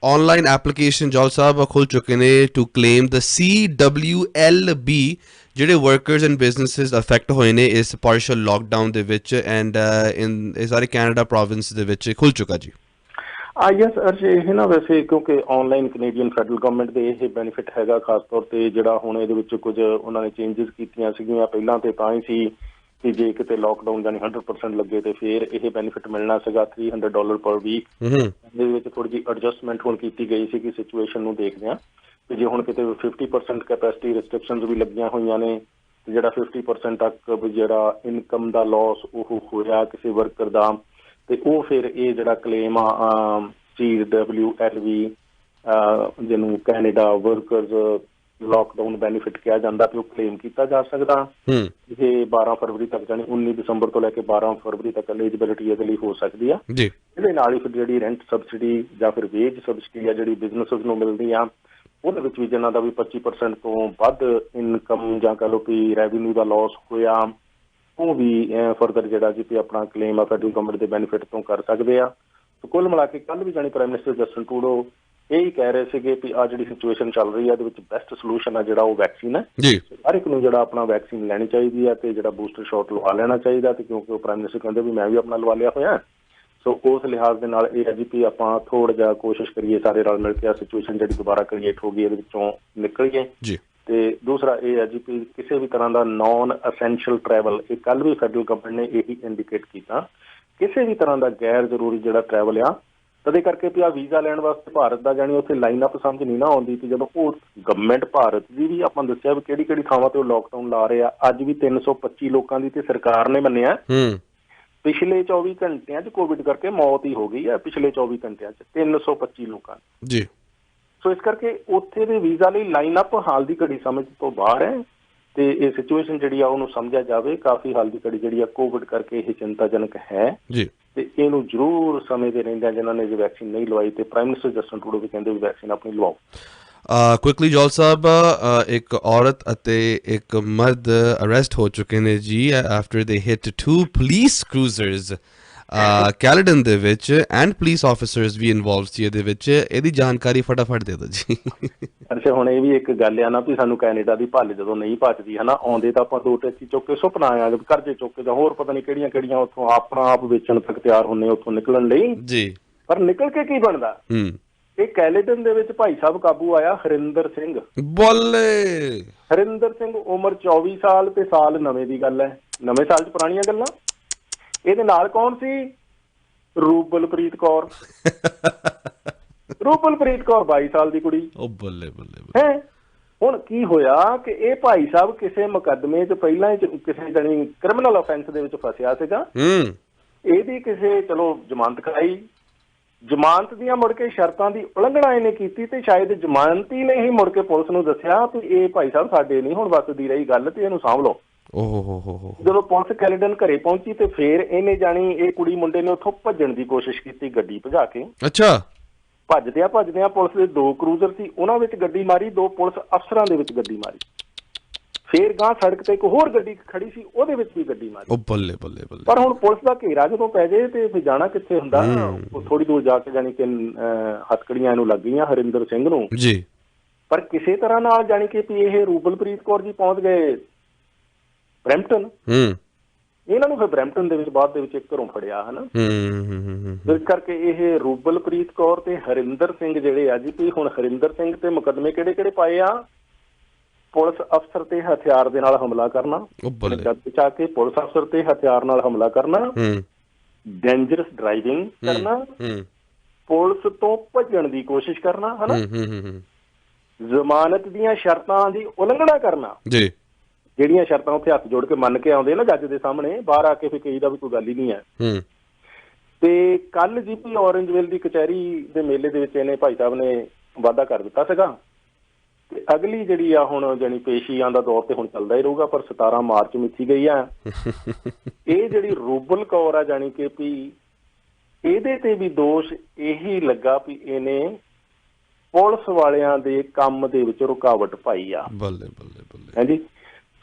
ऑनलाइन एप्लीकेशन जॉल साहब खुल चुके ने टू क्लेम द CWLB ਜਿਹੜੇ ਵਰਕਰਸ ਐਂਡ ਬਿਜ਼ਨੈਸਿਸ ਅਫੈਕਟ ਹੋਏ ਨੇ ਇਸ ਪਾਰਸ਼ਲ ਲਾਕਡਾਊਨ ਦੇ ਵਿੱਚ, ਐਂਡ ਇਹ ਸਾਰੇ ਕੈਨੇਡਾ ਪ੍ਰੋਵਿੰਸ ਦੇ ਵਿੱਚ ਖੁੱਲ ਚੁੱਕਾ ਜੀ। ਯੈਸ ਅਰਸ਼, ਇਹ ਨਾ ਵੈਸੇ ਕਿਉਂਕਿ ਆਨਲਾਈਨ ਕੈਨੇਡੀਅਨ ਫੈਡਰਲ ਗਵਰਨਮੈਂਟ ਦੇ ਇਹ ਬੈਨੀਫਿਟ ਹੈਗਾ, ਖਾਸ ਤੌਰ ਤੇ ਜਿਹੜਾ ਹੁਣ ਇਹਦੇ ਵਿੱਚ ਕੁਝ ਉਹਨਾਂ ਨੇ ਚੇਂਜਸ ਕੀਤੀਆਂ ਸੀਗੀਆਂ। ਪਹਿਲਾਂ ਤੇ ਤਾਂ ਹੀ ਸੀ ਕਿ ਜੇ ਕਿਤੇ ਲਾਕਡਾਊਨ ਜਾਨੀ 100% ਲੱਗੇ ਤੇ ਫਿਰ ਇਹ ਬੈਨੀਫਿਟ ਮਿਲਣਾ ਸੀਗਾ $300 ਪਰ ਵੀਕ। ਇਹਦੇ ਵਿੱਚ ਥੋੜੀ ਜਿਹੀ ਐਡਜਸਟਮੈਂਟ ਹੁਣ ਕੀਤੀ ਗਈ ਸੀ ਕਿ ਸਿਚੁਏਸ਼ਨ ਨੂੰ ਦੇਖਦੇ ਹਾਂ, ਤੇ ਜੇ ਹੁਣ ਕਿਤੇ 50% ਕੈਪੈਸਿਟੀ ਰਿਸਟ੍ਰਿਕਸ਼ਨਸ ਵੀ ਲੱਗੀਆਂ ਹੋਈਆਂ ਨੇ, ਤੇ ਜਿਹੜਾ 50% ਤੱਕ ਜਿਹੜਾ ਇਨਕਮ ਦਾ ਲਾਸ ਉਹ ਹੋਇਆ ਕਿਸੇ ਵਰਕਰ ਦਾ, ਤੇ ਉਹ ਫਿਰ ਇਹ ਜਿਹੜਾ ਕਲੇਮ ਆ CWLB ਜਿਹਨੂੰ ਕੈਨੇਡਾ ਵਰਕਰਸ ਲਾਕਡਾਊਨ ਬੈਨੀਫਿਟ ਕਿਹਾ ਜਾਂਦਾ, ਤੇ ਉਹ ਕਲੇਮ ਕੀਤਾ ਜਾ ਸਕਦਾ। ਇਹ 12 ਫਰਵਰੀ ਤੱਕ ਜਾਣੀ 19 ਦਸੰਬਰ ਤੋਂ ਲੈ ਕੇ 12 ਫਰਵਰੀ ਤੱਕ ਐਲੀਜੀਬਿਲਿਟੀ ਇਹਦੇ ਲਈ ਹੋ ਸਕਦੀ ਆ। ਇਹਦੇ ਨਾਲ ਹੀ ਫਿਰ ਜਿਹੜੀ ਰੈਂਟ ਸਬਸਿਡੀ ਜਾਂ ਫਿਰ ਵੇਜ ਸਬਸਿਡੀ ਆ ਜਿਹੜੀ ਬਿਜ਼ਨਸਿਸ ਨੂੰ ਮਿਲਦੀ ਆ, ਉਹਦੇ ਵਿੱਚ ਵੀ ਜਿਹਨਾਂ ਦਾ ਵੀ 25% ਤੋਂ ਵੱਧ ਇਨਕਮ ਜਾਂ ਕਹਿ ਲਓ ਕਿ ਰੈਵਨਿਊ ਦਾ ਲਾਸ ਹੋਇਆ, ਉਹ ਵੀ ਫਰਦਰ ਜਿਹੜਾ ਜੀ ਆਪਣਾ ਕਲੇਮ ਆ ਫੈਡਰਲ ਗਵਰਨਮੈਂਟ ਦੇ ਬੈਨੀਫਿਟ ਤੋਂ ਕਰ ਸਕਦੇ ਆ। ਕੁੱਲ ਮਿਲਾ ਕੇ ਕੱਲ੍ਹ ਵੀ ਜਾਣੀ ਪ੍ਰਾਈਮ ਮਿਨਿਸਟਰ ਜਸਟਿਨ ਟਰੂਡੋ ਇਹੀ ਕਹਿ ਰਹੇ ਸੀਗੇ ਵੀ ਆਹ ਜਿਹੜੀ ਸਿਚੁਏਸ਼ਨ ਚੱਲ ਰਹੀ ਆ ਇਹਦੇ ਵਿੱਚ ਬੈਸਟ ਸੋਲੂਸ਼ਨ ਆ ਜਿਹੜਾ ਉਹ ਵੈਕਸੀਨ ਹੈ। ਹਰ ਇੱਕ ਨੂੰ ਜਿਹੜਾ ਆਪਣਾ ਵੈਕਸੀਨ ਲੈਣੀ ਚਾਹੀਦੀ ਆ ਤੇ ਜਿਹੜਾ ਬੂਸਟਰ ਸ਼ਾਟ ਲਵਾ ਲੈਣਾ ਚਾਹੀਦਾ, ਤੇ ਕਿਉਂਕਿ ਉਹ ਪ੍ਰਾਈਮ ਮਿਨਿਸਟਰ ਕਹਿੰਦੇ ਵੀ ਮੈਂ ਵੀ ਆਪਣਾ ਲਵਾ ਲਿਆ ਹੋਇਆ, ਸੋ ਉਸ ਲਿਹਾਜ਼ ਦੇ ਨਾਲ ਇਹ ਹੈ ਜੀ ਵੀ ਆਪਾਂ ਥੋੜ੍ਹਾ ਜਿਹਾ ਕੋਸ਼ਿਸ਼ ਕਰੀਏ ਸਾਰੇ ਰਲ ਮਿਲ ਕੇ ਆ ਸਿਚੁਏਸ਼ਨ ਜਿਹੜੀ ਦੁਬਾਰਾ ਕ੍ਰੀਏਟ ਹੋ ਗਈ ਇਹਦੇ ਵਿੱਚੋਂ ਨਿਕਲੀਏ ਜੀ। ਤੇ ਦੂਸਰਾ ਇਹ ਹੈ ਜੀ ਵੀ ਕਿਸੇ ਵੀ ਤਰ੍ਹਾਂ ਦਾ ਨਾਨ ਅਸੈਂਸ਼ੀਅਲ ਟਰੈਵਲ, ਇਹ ਕੱਲ੍ਹ ਵੀ ਫੈਡਰਲ ਗਵਰਨਮੈਂਟ ਨੇ ਇਹੀ ਇੰਡੀਕੇਟ ਕੀਤਾ, ਕਿਸੇ ਵੀ ਤਰ੍ਹਾਂ ਦਾ ਗੈਰ ਜ਼ਰੂਰੀ ਜਿਹੜਾ ਟਰੈਵਲ ਆ, ਤਦੇ ਕਰਕੇ ਵੀ ਆ ਵੀਜ਼ਾ ਲੈਣ ਵਾਸਤੇ ਭਾਰਤ ਦਾ ਜਾਣੀ ਉੱਥੇ ਲਾਈਨ ਅਪ ਸਮਝ ਨਹੀਂ ਨਾ ਆਉਂਦੀ। ਤੇ ਜਦੋਂ ਉਹ ਗਵਰਨਮੈਂਟ ਭਾਰਤ ਦੀ ਵੀ ਆਪਾਂ ਦੱਸਿਆ ਵੀ ਕਿਹੜੀ ਕਿਹੜੀ ਥਾਵਾਂ ਤੇ ਉਹ ਲੋਕਡਾਊਨ ਲਾ ਰਹੇ ਆ, ਅੱਜ ਵੀ 325 ਲੋਕਾਂ ਦੀ ਤੇ ਸਰਕਾਰ ਨੇ ਮੰਨਿਆ ਪਿਛਲੇ 24 ਘੰਟਿਆਂ 'ਚ ਕੋਵਿਡ ਕਰਕੇ ਮੌਤ ਹੀ ਹੋ ਗਈ ਹੈ, ਪਿਛਲੇ 24 ਘੰਟਿਆਂ 'ਚ 325 ਲੋਕਾਂ ਜੀ। ਸੋ ਇਸ ਕਰਕੇ ਉੱਥੇ ਦੇ ਵੀਜ਼ਾ ਲਈ ਲਾਈਨ ਅਪ ਹਾਲ ਦੀ ਘੜੀ ਸਮਝ ਤੋਂ ਬਾਹਰ ਹੈ ਤੇ ਇਹ ਸਿਚੁਏਸ਼ਨ ਜਿਹੜੀ ਆ ਉਹਨੂੰ ਸਮਝਿਆ ਜਾਵੇ। ਕਾਫੀ ਹਾਲ ਦੀ ਘੜੀ ਜਿਹੜੀ ਆ ਕੋਵਿਡ ਕਰਕੇ ਇਹ ਚਿੰਤਾਜਨਕ ਹੈ ਜੀ ਤੇ ਇਹਨੂੰ ਜ਼ਰੂਰ ਸਮੇਂ ਦੇ ਰਹਿੰਦਿਆਂ ਜਿਨ੍ਹਾਂ ਨੇ ਜੇ ਵੈਕਸੀਨ ਨਹੀਂ ਲਵਾਈ ਤੇ ਪ੍ਰਾਈਮ ਮਿਨਿਸਟਰ ਜਸਟਿਨ ਟਰੂਡੋ ਵੀ ਕਹਿੰਦੇ ਵੀ ਵੈਕਸੀਨ ਆਪਣੀ ਲਵਾਓ। ਕੁਇਕਲੀ ਜੌਲ ਸਾਹਿਬ, ਇੱਕ ਔਰਤ ਅਤੇ ਇੱਕ ਮਰਦ ਅਰੈਸਟ ਹੋ ਚੁੱਕੇ ਨੇ ਜੀ ਆਫਟਰ ਦੇ ਹਿੱਟ 2 ਪੁਲਿਸ ਕਰੂਜ਼ਰਸ ਕੈਲਡਨ ਦੇ ਵਿੱਚ ਐਂਡ ਪੁਲਿਸ ਆਫਿਸਰਸ ਵੀ ਇਨਵੋਲਵ ਸੀ ਇਹਦੇ ਵਿੱਚ। ਇਹਦੀ ਜਾਣਕਾਰੀ ਫਟਾਫਟ ਦੇ ਦਿਓ ਜੀ। ਅੱਛਾ, ਹੁਣ ਇਹ ਵੀ ਇੱਕ ਗੱਲ ਆ ਨਾ ਵੀ ਸਾਨੂੰ ਕੈਨੇਡਾ ਦੀ ਭੱਲ ਜਦੋਂ ਨਹੀਂ ਭੱਜਦੀ ਹੈ ਨਾ, ਆਉਂਦੇ ਤਾਂ ਆਪਾਂ 2 ਟੈਕਸੀ ਚੁੱਕ ਕੇ ਸੁਪਨਾ ਆ ਕਰਜ਼ੇ ਚੁੱਕ ਕੇ ਜਾਂ ਹੋਰ ਪਤਾ ਨਹੀਂ ਕਿਹੜੀਆਂ ਕਿਹੜੀਆਂ ਉੱਥੋਂ ਆਪਣਾ ਆਪ ਵੇਚਣ ਤੱਕ ਤਿਆਰ ਹੁੰਦੇ ਉੱਥੋਂ ਨਿਕਲਣ ਲਈ ਜੀ। ਪਰ ਨਿਕਲ ਕੇ ਕੀ ਬਣਦਾ? ਇਹ ਕੈਲੇਡਨ ਦੇ ਵਿੱਚ ਭਾਈ ਸਾਹਿਬ ਕਾਬੂ ਆਇਆ ਹਰਿੰਦਰ ਸਿੰਘ। ਬੋਲੇ ਹਰਿੰਦਰ ਸਿੰਘ, ਉਮਰ 24 ਸਾਲ ਤੇ ਸਾਲ ਨਵੇਂ ਦੀ ਗੱਲ ਹੈ, ਨਵੇਂ ਸਾਲ 'ਚ ਪੁਰਾਣੀਆਂ ਗੱਲਾਂ। ਇਹਦੇ ਨਾਲ ਕੌਣ ਸੀ? ਰੂਬਲਪ੍ਰੀਤ ਕੌਰ। ਰੂਬਲਪ੍ਰੀਤ ਕੌਰ 22 ਸਾਲ ਦੀ ਕੁੜੀ। ਉਹ ਬੱਲੇ ਬੱਲੇ ਹੈ। ਹੁਣ ਕੀ ਹੋਇਆ ਕਿ ਇਹ ਭਾਈ ਸਾਹਿਬ ਕਿਸੇ ਮੁਕੱਦਮੇ 'ਚ ਪਹਿਲਾਂ ਕਿਸੇ ਜਾਣੀ ਕ੍ਰਿਮੀਨਲ ਅਫੈਂਸ ਦੇ ਵਿੱਚ ਫਸਿਆ ਸੀਗਾ। ਇਹਦੀ ਕਿਸੇ ਚਲੋ ਜ਼ਮਾਨਤ ਕਰਾਈ, ਜ਼ਮਾਨਤ ਦੀਆਂ ਮੁੜ ਕੇ ਸ਼ਰਤਾਂ ਦੀ ਉਲੰਘਣਾ ਇਹਨੇ ਕੀਤੀ ਤੇ ਸ਼ਾਇਦ ਜ਼ਮਾਨਤੀ ਨੇ ਹੀ ਮੁੜ ਕੇ ਪੁਲਿਸ ਨੂੰ ਦੱਸਿਆ ਕਿ ਇਹ ਭਾਈ ਸਾਹਿਬ ਸਾਡੇ ਨਹੀਂ ਹੁਣ ਵੱਸਦੀ ਰਹੀ ਗੱਲ ਤੇ ਇਹਨੂੰ ਸਾਂਭ ਲਓ। ਜਦੋਂ ਪੁਲਿਸ ਕੈਲੇਡਨ ਘਰੇ ਪਹੁੰਚੀ ਤੇ ਫੇਰ ਇਹਨੇ ਜਾਣੀ ਇਹ ਕੁੜੀ ਮੁੰਡੇ ਨੇ ਉੱਥੋਂ ਭੱਜਣ ਦੀ ਕੋਸ਼ਿਸ਼ ਕੀਤੀ ਗੱਡੀ ਭਜਾ ਕੇ। ਅੱਛਾ। ਭੱਜਦਿਆਂ ਪੁਲਿਸ ਦੇ 2 ਕਰੂਜ਼ਰ ਸੀ, ਉਹਨਾਂ ਵਿੱਚ ਗੱਡੀ ਮਾਰੀ, 2 ਪੁਲਿਸ ਅਫਸਰਾਂ ਦੇ ਵਿੱਚ ਗੱਡੀ ਮਾਰੀ। ਫੇਰ ਗਾਂ ਸੜਕ ਤੇ ਇੱਕ ਹੋਰ ਗੱਡੀ ਖੜੀ ਸੀ, ਉਹਦੇ ਵਿੱਚ ਵੀ ਗੱਡੀ ਮਾਰੀ। ਬੱਲੇ ਬੱਲੇ ਬੱਲੇ। ਪਰ ਹੁਣ ਪੁਲਿਸ ਦਾ ਘੇਰਾ ਜਦੋਂ ਪੈ ਜਾਏ ਤੇ ਫਿਰ ਜਾਣਾ ਕਿੱਥੇ ਹੁੰਦਾ? ਥੋੜੀ ਦੂਰ ਜਾ ਕੇ ਜਾਣੀ ਕਿ ਹੱਥਕੜੀਆਂ ਇਹਨੂੰ ਲੱਗ ਗਈਆਂ ਹਰਿੰਦਰ ਸਿੰਘ ਨੂੰ ਜੀ। ਪਰ ਕਿਸੇ ਤਰ੍ਹਾਂ ਨਾਲ ਜਾਣੀ ਕਿ ਇਹ ਰੂਬਲਪ੍ਰੀਤ ਕੌਰ ਜੀ ਪਹੁੰਚ ਗਏ ਬਰੈਂਪਟਨ। ਇਹਨਾਂ ਨੂੰ ਫਿਰ ਬਰੈਂਪਟਨ ਦੇ ਵਿੱਚ ਬਾਅਦ ਦੇ ਵਿੱਚ ਇੱਕ ਘਰੋਂ ਫੜਿਆ ਹੈ ਨਾ। ਇਸ ਕਰਕੇ ਇਹ ਰੂਬਲਪ੍ਰੀਤ ਕੌਰ ਤੇ ਹਰਿੰਦਰ ਸਿੰਘ ਜਿਹੜੇ ਆ ਜੀ ਵੀ ਹੁਣ ਹਰਿੰਦਰ ਸਿੰਘ ਤੇ ਮੁਕੱਦਮੇ ਕਿਹੜੇ ਕਿਹੜੇ ਪਾਏ ਆ? ਪੁਲਿਸ ਅਫਸਰ ਤੇ ਹਥਿਆਰ ਦੇ ਨਾਲ ਹਮਲਾ ਕਰਨਾ, ਬਚਾ ਕੇ ਪੁਲਿਸ ਅਫਸਰ ਤੇ ਹਥਿਆਰ ਨਾਲ ਹਮਲਾ ਕਰਨਾ, ਡੇਂਜਰਸ ਡਰਾਈਵਿੰਗ ਕਰਨਾ, ਪੁਲਿਸ ਤੋਂ ਭੱਜਣ ਦੀ ਕੋਸ਼ਿਸ਼ ਕਰਨਾ ਹੈ ਨਾ, ਜ਼ਮਾਨਤ ਦੀਆਂ ਸ਼ਰਤਾਂ ਦੀ ਉਲੰਘਣਾ ਕਰਨਾ ਜੀ। ਜਿਹੜੀਆਂ ਸ਼ਰਤਾਂ ਉੱਥੇ ਹੱਥ ਜੋੜ ਕੇ ਮੰਨ ਕੇ ਆਉਂਦੇ ਨਾ ਜੱਜ ਦੇ ਸਾਹਮਣੇ, ਬਾਹਰ ਆ ਕੇ ਫਿਰ ਕਹੀ ਦਾ ਵੀ ਕੋਈ ਗੱਲ ਹੀ ਨਹੀਂ ਹੈ। ਤੇ ਕੱਲ ਜੀਪੀ ਔਰੰਜਵਿਲ ਦੀ ਕਚਹਿਰੀ ਦੇ ਮੇਲੇ ਦੇ ਵਿੱਚ ਇਹਨੇ ਭਾਈ ਸਾਹਿਬ ਨੇ ਵਾਅਦਾ ਕਰ ਦਿੱਤਾ ਸੀਗਾ ਤੇ ਅਗਲੀ ਜਿਹੜੀ ਆ ਹੁਣ ਜਾਣੀ ਪੇਸ਼ੀਆਂ ਦਾ ਦੌਰ ਤੇ ਹੁਣ ਚੱਲਦਾ ਹੀ ਰਹੂਗਾ, ਪਰ 17 ਮਾਰਚ ਮਿੱਥੀ ਗਈ ਆ। ਇਹ ਜਿਹੜੀ ਰੂਬਲ ਕੌਰ ਆ ਜਾਣੀ ਕਿ ਵੀ ਇਹਦੇ ਤੇ ਵੀ ਦੋਸ਼ ਇਹੀ ਲੱਗਾ ਵੀ ਇਹਨੇ ਪੁਲਿਸ ਵਾਲਿਆਂ ਦੇ ਕੰਮ ਦੇ ਵਿੱਚ ਰੁਕਾਵਟ ਪਾਈ ਆ। ਬੱਲੇ ਬੱਲੇ ਬੱਲੇ। ਹਾਂਜੀ,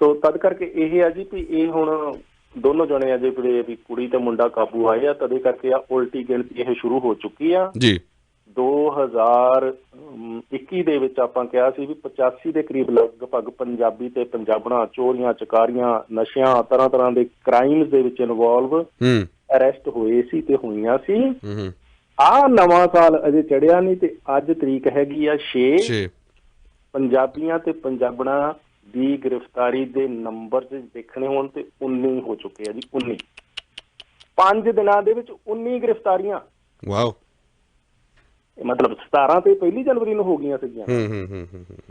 ਸੋ ਤਦ ਕਰਕੇ ਇਹ ਆ ਜੀ ਵੀ ਇਹ ਹੁਣ ਦੋਨੋਂ ਜਣੇ ਆ ਜਿਹੜੇ ਵੀ ਕੁੜੀ ਤੇ ਮੁੰਡਾ ਕਾਬੂ ਆਏ ਆ, ਤਦੇ ਕਰਕੇ ਆ ਉਲਟੀ ਗਿਣਤੀ ਇਹ ਸ਼ੁਰੂ ਹੋ ਚੁੱਕੀ ਆ ਜੀ। 2021 ਦੇ ਵਿੱਚ ਆਪਾਂ ਕਿਹਾ ਸੀ ਵੀ 85 ਦੇ ਕਰੀਬ ਲਗਭਗ ਪੰਜਾਬੀ ਤੇ ਪੰਜਾਬਣਾ ਚੋਰੀਆਂ ਚਕਾਰੀਆਂ ਨਸ਼ਿਆਂ ਤਰ੍ਹਾਂ ਤਰ੍ਹਾਂ ਦੇ ਕ੍ਰਾਈਮਸ ਦੇ ਵਿੱਚ ਇਨਵੋਲਵ ਅਰੈਸਟ ਹੋਏ ਸੀ ਤੇ ਹੋਈਆਂ ਸੀ। ਆਹ ਨਵਾਂ ਸਾਲ ਅਜੇ ਚੜਿਆ ਨਹੀਂ ਤੇ ਅੱਜ ਤਰੀਕ ਹੈਗੀ ਆ 6। ਪੰਜਾਬੀਆਂ ਤੇ ਪੰਜਾਬਣਾ ਦੀ ਗ੍ਰਿਫਤਾਰੀ ਦੇ ਨੰਬਰ ਜੇ ਦੇਖਣੇ ਹੋਣ ਤੇ 19 ਹੋ ਚੁੱਕੇ ਆ ਜੀ। 19 5 ਦਿਨਾਂ ਦੇ ਵਿੱਚ 19 ਗ੍ਰਿਫਤਾਰੀਆਂ। ਵਾਓ। ਮਤਲਬ 17 ਤੇ 1 ਜਨਵਰੀ ਨੂੰ ਹੋ ਗਈਆਂ ਸੀਗੀਆਂ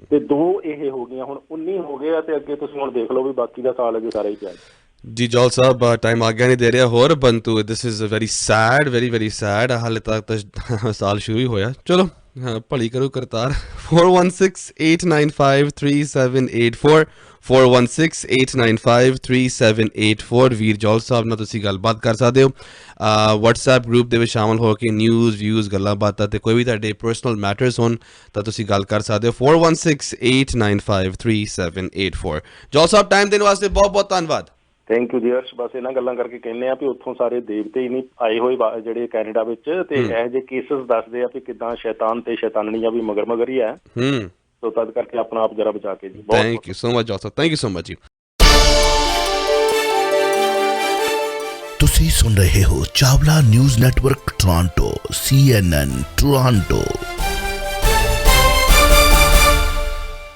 ਤੇ 2 ਇਹ ਹੋ ਗਈਆਂ, ਹੁਣ 19 ਹੋ ਗਏ ਆ ਤੇ ਅੱਗੇ ਤੁਸੀਂ ਹੁਣ ਦੇਖ ਲਓ ਵੀ ਬਾਕੀ ਦਾ ਸਾਲ ਅਜੇ ਸਾਰਾ ਹੀ ਪਿਆ ਜੀ। ਜੌਲ ਸਾਹਿਬ ਟਾਈਮ ਆਗਿਆ ਨਹੀਂ ਦੇ ਰਿਹਾ ਹੋਰ Bantu, this is very sad, very very sad. ਹਾਲੇ ਤੱਕ ਤਾਂ ਸਾਲ ਸ਼ੁਰੂ ਹੀ ਹੋਇਆ। ਚਲੋ ਭਲੀ ਕਰੂ ਕਰਤਾਰ। 4168953784 4168953784 ਵੀਰ ਜੌਲ ਸਾਹਿਬ ਨਾਲ ਤੁਸੀਂ ਗੱਲਬਾਤ ਕਰ ਸਕਦੇ ਹੋ। WhatsApp ਗਰੁੱਪ ਦੇ ਵਿੱਚ ਸ਼ਾਮਲ ਹੋ ਕੇ ਨਿਊਜ਼ ਵਿਊਜ਼ ਗੱਲਾਂ ਬਾਤਾਂ ਤੇ ਕੋਈ ਵੀ ਤੁਹਾਡੇ ਪਰਸਨਲ ਮੈਟਰਸ ਹੋਣ ਤਾਂ ਤੁਸੀਂ ਗੱਲ ਕਰ ਸਕਦੇ ਹੋ। 4168953784। ਜੌਲ ਸਾਹਿਬ ਟਾਈਮ ਦੇਣ ਵਾਸਤੇ ਬਹੁਤ ਬਹੁਤ ਧੰਨਵਾਦ। ਥੈਂਕ ਯੂ ਜੀ ਅਰਸ਼। ਬਸ ਇਹਨਾਂ ਗੱਲਾਂ ਕਰਕੇ ਕਹਿੰਦੇ ਆ ਵੀ ਉੱਥੋਂ ਸਾਰੇ ਦੇਵਤੇ ਹੀ ਨਹੀਂ ਆਏ ਹੋਏ ਜਿਹੜੇ ਕੈਨੇਡਾ ਵਿੱਚ ਤੇ ਇਹੋ ਜਿਹੇ ਕੇਸਿਸ ਦੱਸਦੇ ਆ ਵੀ ਕਿੱਦਾਂ ਸ਼ੈਤਾਨ ਤੇ ਸ਼ੈਤਾਨੀਆਂ ਵੀ ਮਗਰ ਹੀ ਹੈ। ਸੋ ਤਦ ਕਰਕੇ ਆਪਣਾ ਆਪ ਜਰਾ ਬਚਾ ਕੇ ਜੀ। Thank you so much Jaul Sahib, thank you so much ਜੀ। ਤੁਸੀਂ ਸੁਣ ਰਹੇ ਹੋ Chawla news network Toronto CNN Toronto.